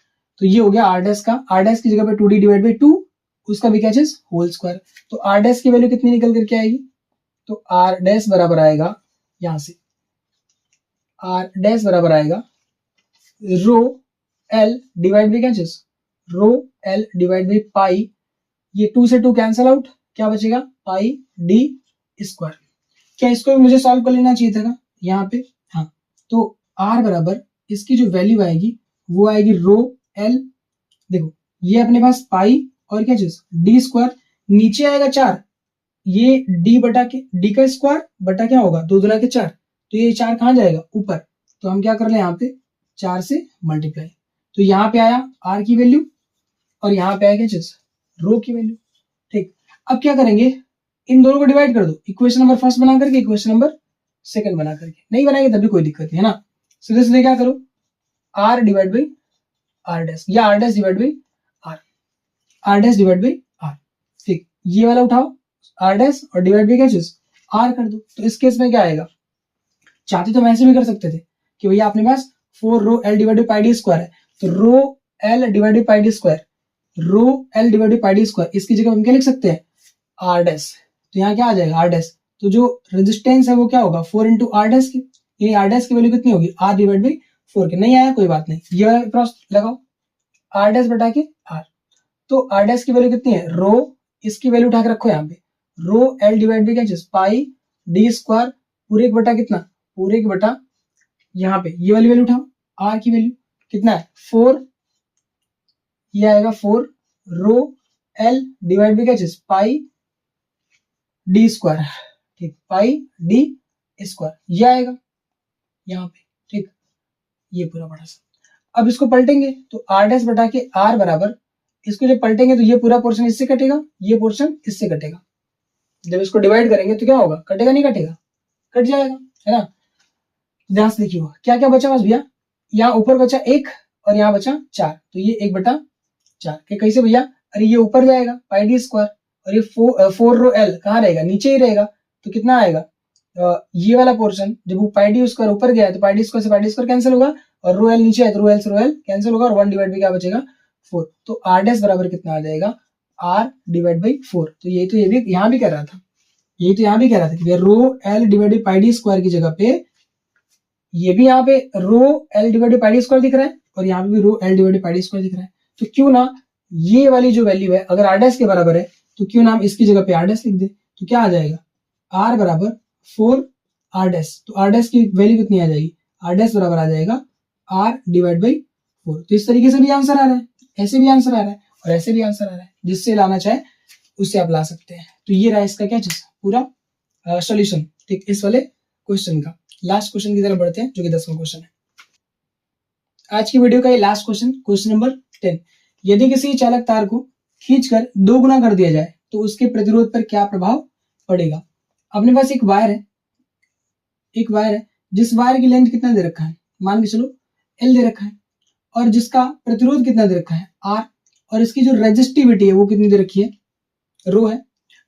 तो ये हो गया R डैश का, R डैश की जगह पे 2D डिवाइड बाई 2, उसका भी क्या चीज, होल स्क्वायर। तो R डैश की वैल्यू कितनी निकल करके आएगी, तो R डैश बराबर आएगा, यहां से R डैश बराबर आएगा रो L डिवाइड बाई क्या चीज, रो L डिवाइड बाई पाई, ये 2 से 2 कैंसल आउट, क्या बचेगा, पाई D स्क्वायर। क्या इसको भी मुझे सॉल्व कर लेना चाहिए था ना यहाँ पे, हाँ, तो R बराबर इसकी जो वैल्यू आएगी वो आएगी रो एल। देखो ये अपने पास पाई और क्या चीज डी स्क्वायर, नीचे आएगा 4, ये डी बटा के डी का स्क्वायर बटा क्या होगा 2 दुना के 4, तो ये 4 कहाँ जाएगा ऊपर, तो हम क्या कर ले यहाँ पे 4 से मल्टीप्लाई, तो यहाँ पे आया आर की वैल्यू और यहाँ पे आया क्या चीज रो की वैल्यू। ठीक, अब क्या करेंगे इन दोनों को डिवाइड कर दो, इक्वेशन नंबर फर्स्ट बना करके इक्वेशन नंबर सेकंड बना करके, नहीं बनाएंगे तब भी कोई दिक्कत नहीं है ना। सीधे सीधे क्या करो R divide by R dash या R dash divide by R, R dash divide by R. ठीक, ये वाला उठाओ आर डैश और डिवाइड बाई क्या चीज आर कर दो। तो इस केस में क्या आएगा, चाहते तो हम ऐसे भी कर सकते थे कि भैया अपने पास 4 rho L divide by pi D square है, तो रो L divide by pi D square, row L divide by pi D square, इसकी जगह हम क्या लिख सकते हैं आर डैश, तो यहाँ क्या आ जाएगा आर डैश, तो जो रेजिस्टेंस है वो क्या होगा 4 इंटू आर डैश की, यानी आर डैश की वैल्यू कितनी होगी आर डिवाइड बाई 4 के, नहीं आया कोई बात नहीं, ये वाला क्रॉस लगाओ आर डैश बटा के आर, तो आर डैश की वैल्यू कितनी है रो, इसकी वैल्यू उठा के रखो यहाँ पे रो एल डिवाइड बाई क्या चीज पाई डी स्क्वायर पूरे एक बटा कितना पूरे एक बटा, यहाँ पे ये वाली वैल्यू उठाओ आर की वैल्यू कितना है 4, ये आएगा 4 रो एल डिवाइड बाई क्या चीज पाई डी स्क्वायर, ठीक पाई डी स्क्वायर ये आएगा यहाँ पे। ठीक, ये पूरा बड़ा सा, अब इसको पलटेंगे तो आर डैश बटा के आर बराबर, इसको जब पलटेंगे तो ये पूरा पोर्शन इससे कटेगा, ये पोर्शन इससे कटेगा, जब इसको डिवाइड करेंगे तो क्या होगा कटेगा नहीं कटेगा कट जाएगा है ना। ध्यान से देखिए क्या क्या बचा बस भैया, यहाँ ऊपर बचा 1 और यहाँ बचा 4, तो ये 1 बटा 4 के कैसे भैया, अरे ये ऊपर जाएगा पाई डी स्क्वायर और ये 4 रो एल कहाँ रहेगा नीचे ही रहेगा, तो कितना आएगा ये वाला पोर्शन, जब वो पाई डी स्क्वायर ऊपर गया है तो पाई डी स्क्वायर से पाई डी स्क्वायर कैंसिल होगा और रो एल नीचे है तो रो एल से रो एल कैंसिल होगा और 1 डिवाइड बाई क्या बचेगा 4, तो आर डैश बराबर कितना आ जाएगा आर डिवाइड बाई 4। तो ये भी यहाँ भी कह रहा था, ये तो यहाँ भी कह रहा था कि रो L divide by pi D square की जगह पे ये भी यहाँ पे रो L divide by pi D square दिख रहा है और यहाँ पे भी रो L divide by pi D square दिख रहा है, तो क्यों ना ये वाली जो वैल्यू है अगर आर डैश के बराबर है तो क्यों ना हम इसकी जगह पे आर डैश लिख दे, तो क्या आ जाएगा आर बराबर 4 आर डैश, तो आर डैश की वैल्यू कितनी आ जाएगी आर डैश बराबर आ जाएगा आर डिवाइड बाई 4। तो इस तरीके से भी आंसर आ रहा है, ऐसे भी आंसर आ रहा है और ऐसे भी आंसर आ रहा है, जिससे लाना चाहे उससे आप ला सकते हैं। तो ये रहा इसका क्या चीज पूरा सॉल्यूशन। ठीक, इस वाले क्वेश्चन का लास्ट क्वेश्चन की तरफ बढ़ते हैं जो कि 10वां क्वेश्चन है आज की वीडियो का। ये लास्ट क्वेश्चन, क्वेश्चन नंबर 10, यदि किसी चालक तार को खींचकर 2 गुना कर दिया जाए तो उसके प्रतिरोध पर क्या प्रभाव पड़ेगा। अपने पास एक वायर है, जिस वायर की लेंथ कितना दे रखा है, मान के चलो एल दे रखा है और जिसका प्रतिरोध कितना दे रखा है आर, और इसकी जो रेजिस्टिविटी है वो कितनी दे रखी है रो है,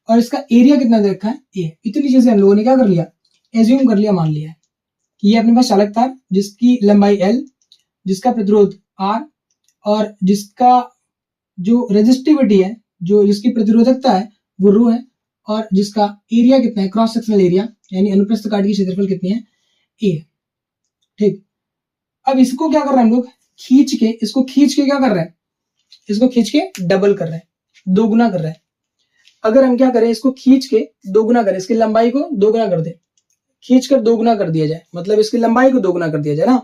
और इसका एरिया कितना दे रखा है ए। इतनी चीजें हम लोगों ने क्या कर लिया एज्यूम कर लिया, मान लिया है कि ये अपने पास चालक तार जिसकी लंबाई एल, जिसका प्रतिरोध आर और जिसका जो रेजिस्टिविटी है जो जिसकी प्रतिरोधकता है वो रो है, और जिसका एरिया कितना है क्रॉस सेक्शनल एरिया यानी अनुप्रस्थ काट की क्षेत्रफल कितनी है ए। ठीक, अब इसको क्या कर रहे हैं हम लोग इसको खींच के क्या कर रहे हैं, इसको खींच के डबल कर रहे हैं, 2 गुना कर रहे हैं। अगर हम क्या करें इसको खींच के 2 गुना करें, इसकी लंबाई को 2 गुना कर दे, खींच कर 2 गुना कर दिया जाए, मतलब इसकी लंबाई को 2 गुना कर दिया जाए ना।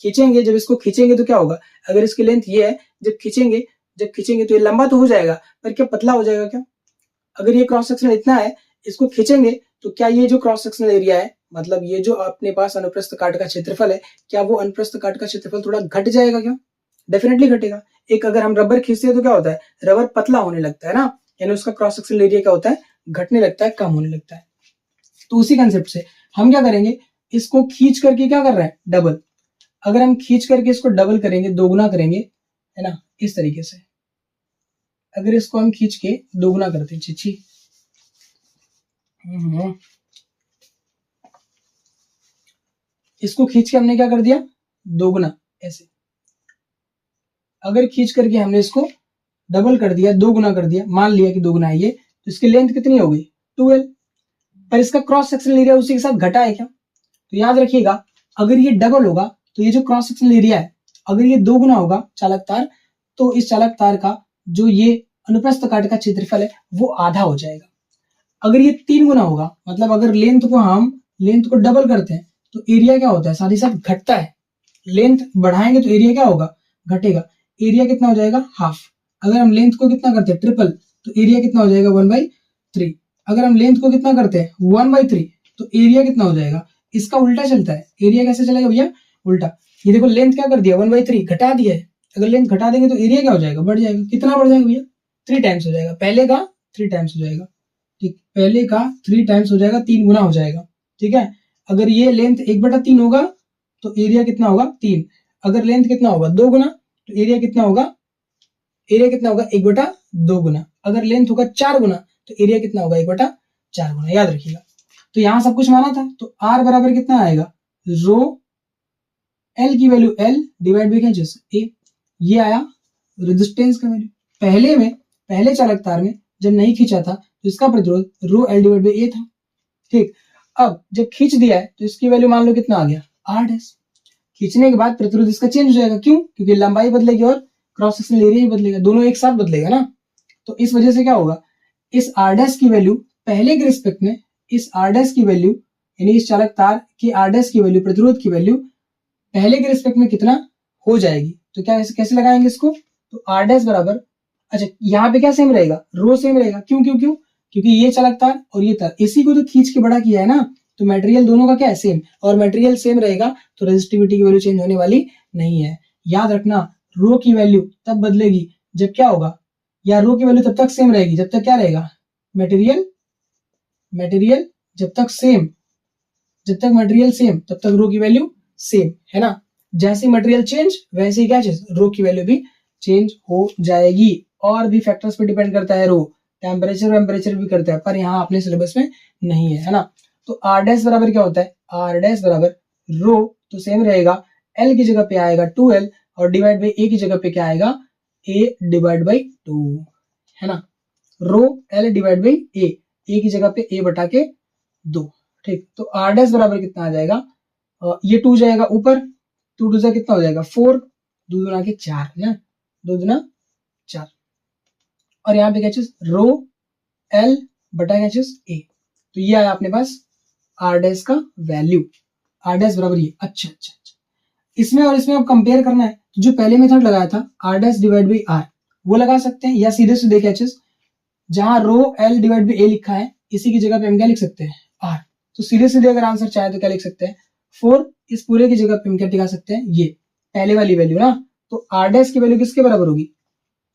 खींचेंगे, जब इसको खींचेंगे तो क्या होगा, अगर इसकी लेंथ ये है, जब खींचेंगे तो ये लंबा तो हो जाएगा पर क्या पतला हो जाएगा क्या। अगर ये क्रॉस सेक्शन इतना है, इसको खींचेंगे तो क्या ये जो क्रॉस सेक्शनल एरिया है, मतलब ये जो अपने पास अनुप्रस्थ काट का क्षेत्रफल है, क्या वो अनुप्रस्थ काट का क्षेत्रफल थोड़ा घट जाएगा क्या, डेफिनेटली घटेगा। एक अगर हम रबर खींचते हैं तो क्या होता है रबर पतला होने लगता है ना, यानी उसका क्रॉस सेक्शनल एरिया क्या होता है घटने लगता है, कम होने लगता है। तो उसी कंसेप्ट से हम क्या करेंगे, इसको खींच करके क्या कर रहे हैं डबल, अगर हम खींच करके इसको डबल करेंगे 2 गुना करेंगे है ना, इस तरीके से अगर इसको हम खींच के 2 गुना करते हैं इसको खींच के हमने क्या कर दिया 2 गुना, ऐसे अगर खींच करके हमने इसको डबल कर दिया 2 गुना कर दिया, मान लिया कि 2 गुना है ये, तो इसकी लेंथ कितनी हो गई 12, पर इसका क्रॉस सेक्शनल एरिया उसी के साथ घटा है क्या। तो याद रखिएगा अगर ये डबल होगा तो ये जो क्रॉस सेक्शनल एरिया है अगर ये 2 गुना होगा चालक तार, तो इस चालक तार का जो ये अनुप्रस्थ काट का क्षेत्रफल है वो आधा हो जाएगा। अगर ये 3 गुना होगा, मतलब अगर लेंथ को डबल करते हैं तो एरिया क्या होता है साथ ही साथ घटता है, लेंथ बढ़ाएंगे तो एरिया क्या होगा घटेगा, एरिया कितना हो जाएगा हाफ। अगर हम लेंथ को कितना करते हैं ट्रिपल, तो एरिया कितना हो जाएगा 1/3। अगर हम लेंथ को कितना करते हैं 1/3, तो एरिया कितना हो जाएगा, इसका उल्टा चलता है। एरिया कैसे चलेगा भैया, उल्टा। ये देखो लेंथ क्या कर दिया 1/3 घटा दिया है, अगर लेंथ घटा देंगे तो एरिया क्या हो जाएगा, बढ़ जाएगा। कितना बढ़ जाएगा भैया, 3 टाइम्स हो जाएगा, पहले का 3 टाइम्स हो जाएगा। ठीक, पहले का 3 टाइम्स हो जाएगा, 3 गुना हो जाएगा। ठीक है, अगर ये लेंथ 1/3 होगा तो एरिया कितना होगा 3। अगर लेंथ कितना होगा 2 गुना, तो एरिया कितना होगा, एरिया कितना होगा 1/2 गुना। अगर लेंथ होगा 4 गुना, तो एरिया कितना होगा 1/4 गुना, याद रखिएगा। तो यहां सब कुछ माना था, तो आर बराबर कितना आएगा, रो एल की वैल्यू एल डिवाइड बाई क्या ए, ये आया रेजिस्टेंस का वैल्यू। पहले चालक तार में जब नहीं खींचा था तो इसका प्रतिरोध रो एल डिवाइड बाई ए था। ठीक, अब जब खींच दिया है तो इसकी वैल्यू मान लो कितना आ गया आर डैश। खींचने के बाद प्रतिरोध इसका चेंज हो जाएगा, क्यों, क्योंकि लंबाई बदलेगी और क्रॉस सेक्शनल एरिया भी बदलेगा, दोनों एक साथ बदलेगा ना। तो इस वजह से क्या होगा, इस आर डैश की वैल्यू पहले के रिस्पेक्ट में, इस आर डैश की वैल्यू यानी इस चालक तार की आर डैश की वैल्यू, प्रतिरोध की वैल्यू पहले के रिस्पेक्ट में कितना हो जाएगी। तो क्या कैसे लगाएंगे इसको, तो आर डैश बराबर, अच्छा यहाँ पे क्या सेम रहेगा, रो सेम रहेगा, क्यों क्यों क्यों, क्योंकि ये चालक तार और ये तार इसी को तो खींच के बड़ा किया है ना, तो मटेरियल दोनों का क्या है सेम, और मटेरियल सेम रहेगा तो रेजिस्टिविटी की वैल्यू चेंज होने वाली नहीं है। याद रखना, रो की वैल्यू तब बदलेगी जब क्या होगा, या रो की वैल्यू तब तक सेम रहेगी जब तक क्या रहेगा, मटेरियल जब तक मटेरियल सेम तब तक रो की वैल्यू सेम है ना। जैसे मटेरियल चेंज वैसे ही क्या चीज, रो की वैल्यू भी चेंज हो जाएगी। और भी फैक्टर्स पे डिपेंड करता है रो, टेम्परेचर भी करता है, पर यहाँ अपने सिलेबस में नहीं है ना। तो आर डैश बराबर क्या होता है, आर डैश बराबर रो तो सेम रहेगा, एल की जगह पे आएगा 2l और डिवाइड बाई ए की जगह पे क्या आएगा, ए डिवाइड बाई 2 है ना। रो एल डिवाइड बाई ए की जगह पे ए बटा के 2। ठीक, तो आर डैश बराबर कितना आ जाएगा, ये 2 जाएगा ऊपर, 2 2 कितना हो जाएगा 4, 2 दूना के 4 ना, 2 दूना 4, और यहाँ पे क्या चीज रो एल बटा क्या चीज ए। तो ये आया अपने पास आर डैश का वैल्यू, आर डैश बराबर ये। अच्छा, इसमें और इसमें अब कंपेयर करना है, जो पहले मेथड लगाया था R dash divide by R वो लगा सकते हैं, या सीधे सीधे क्या चीज, जहां रो एल डिवाइड बाई ए लिखा है इसी की जगह पे हम क्या लिख सकते हैं आर। तो सीधे सीधे अगर आंसर चाहे तो क्या लिख सकते हैं 4, इस पूरे की जगह पे हम क्या टिका सकते हैं, ये पहले वाली वैल्यू ना। तो आर डैश की वैल्यू किसके बराबर होगी,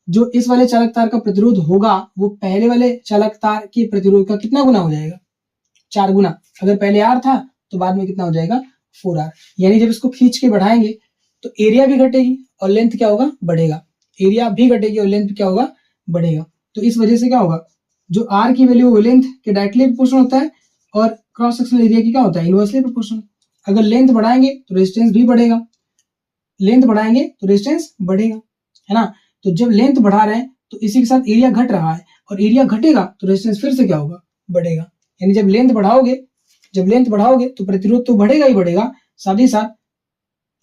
जो इस वाले चालक तार का प्रतिरोध होगा वो पहले वाले चालक तार के प्रतिरोध का कितना गुना हो जाएगा, 4 गुना। अगर पहले आर था तो बाद में कितना हो जाएगा 4r। यानी जब इसको खींच के बढ़ाएंगे तो एरिया भी घटेगी और लेंथ क्या होगा बढ़ेगा, एरिया भी घटेगी और लेंथ क्या होगा बढ़ेगा। तो इस वजह से क्या होगा, जो आर की वैल्यू लेंथ के डायरेक्टली प्रोपोर्शनल होता है और क्रॉस सेक्शनल एरिया की क्या होता है इनवर्सली प्रोपोर्शनल। अगर लेंथ बढ़ाएंगे तो रेजिस्टेंस भी बढ़ेगा, लेंथ बढ़ाएंगे तो रेजिस्टेंस बढ़ेगा, है ना। तो जब लेंथ बढ़ा रहे हैं तो इसी के साथ एरिया घट रहा है, और एरिया घटेगा तो रेजिस्टेंस फिर से क्या होगा बढ़ेगा। यानी जब लेंथ बढ़ाओगे तो प्रतिरोध तो बढ़ेगा ही बढ़ेगा, साथ ही साथ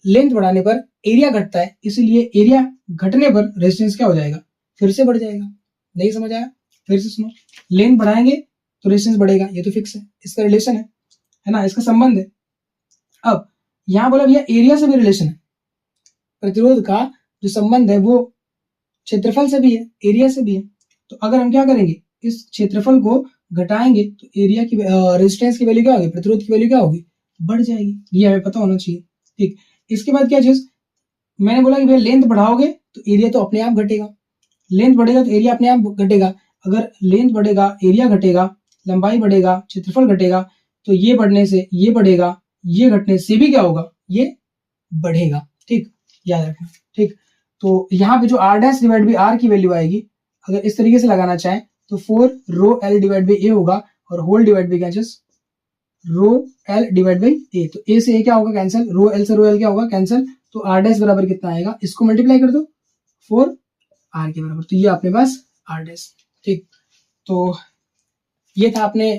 लेंथ बढ़ाने पर एरिया घटता है, इसीलिए एरिया घटने पर रेजिस्टेंस क्या हो जाएगा फिर से बढ़ जाएगा। नहीं समझ आया, फिर से सुनो, लेंथ बढ़ाएंगे तो रेजिस्टेंस बढ़ेगा, ये तो फिक्स है, इसका रिलेशन है ना, इसका संबंध है। अब यहां बोला भैया एरिया से भी रिलेशन है, प्रतिरोध का जो संबंध है वो क्षेत्रफल से भी है, एरिया से भी है। तो अगर हम क्या करेंगे, इस क्षेत्रफल को घटाएंगे तो एरिया की रेजिस्टेंस की वैल्यू क्या होगी, प्रतिरोध की वैल्यू क्या होगी बढ़ जाएगी, ये हमें पता होना चाहिए। ठीक, इसके बाद क्या चीज मैंने बोला कि भैया लेंथ बढ़ाओगे तो एरिया तो अपने आप घटेगा, लेंथ बढ़ेगा तो एरिया अपने आप घटेगा। अगर लेंथ बढ़ेगा एरिया घटेगा, लंबाई बढ़ेगा क्षेत्रफल घटेगा, तो ये बढ़ने से ये बढ़ेगा, ये घटने से भी क्या होगा ये बढ़ेगा। ठीक, याद रखना। ठीक, तो यहाँ पे जो R dash divide by R की वैल्यू आएगी, अगर इस तरीके से लगाना चाहें तो 4 rho L divide by A होगा और होल डिवाइड बाई क्या rho L divide by A. तो ए से ए क्या होगा कैंसिल, रो एल से रो एल क्या होगा कैंसिल, तो आर डैश बराबर कितना आएगा, इसको मल्टीप्लाई कर दो 4 आर के बराबर, तो ये अपने पास आर डैश। ठीक, तो ये था अपने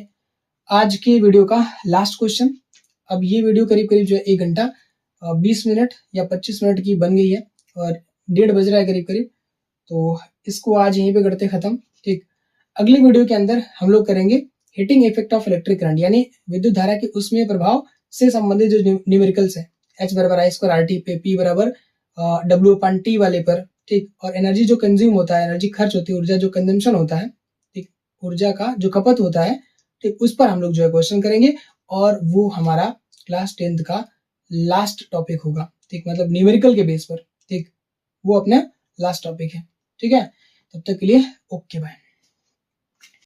आज के वीडियो का लास्ट क्वेश्चन। अब ये वीडियो करीब करीब जो है 1 घंटा 20 मिनट या 25 मिनट की बन गई है और 1:30 बज रहा है करीब करीब, तो इसको आज यहीं पे करते खत्म। ठीक, अगली वीडियो के अंदर हम लोग करेंगे heating effect of electric current, यानी विद्युत धारा के उष्मीय प्रभाव से संबंधित जो न्यूमेरिकल्स है, H बराबर I स्क्वायर RT पे P बराबर W/T वाले पर, ठीक। और एनर्जी जो कंज्यूम होता है, एनर्जी खर्च होती है, ऊर्जा जो कंजम्पशन होता है, ठीक, ऊर्जा का जो खपत होता है, ठीक, उस पर हम लोग जो है क्वेश्चन करेंगे और वो हमारा क्लास 10th का लास्ट टॉपिक होगा, ठीक, मतलब न्यूमेरिकल के बेस पर, ठीक, वो अपना लास्ट टॉपिक है, ठीक है। तब तक के लिए ओके बाय।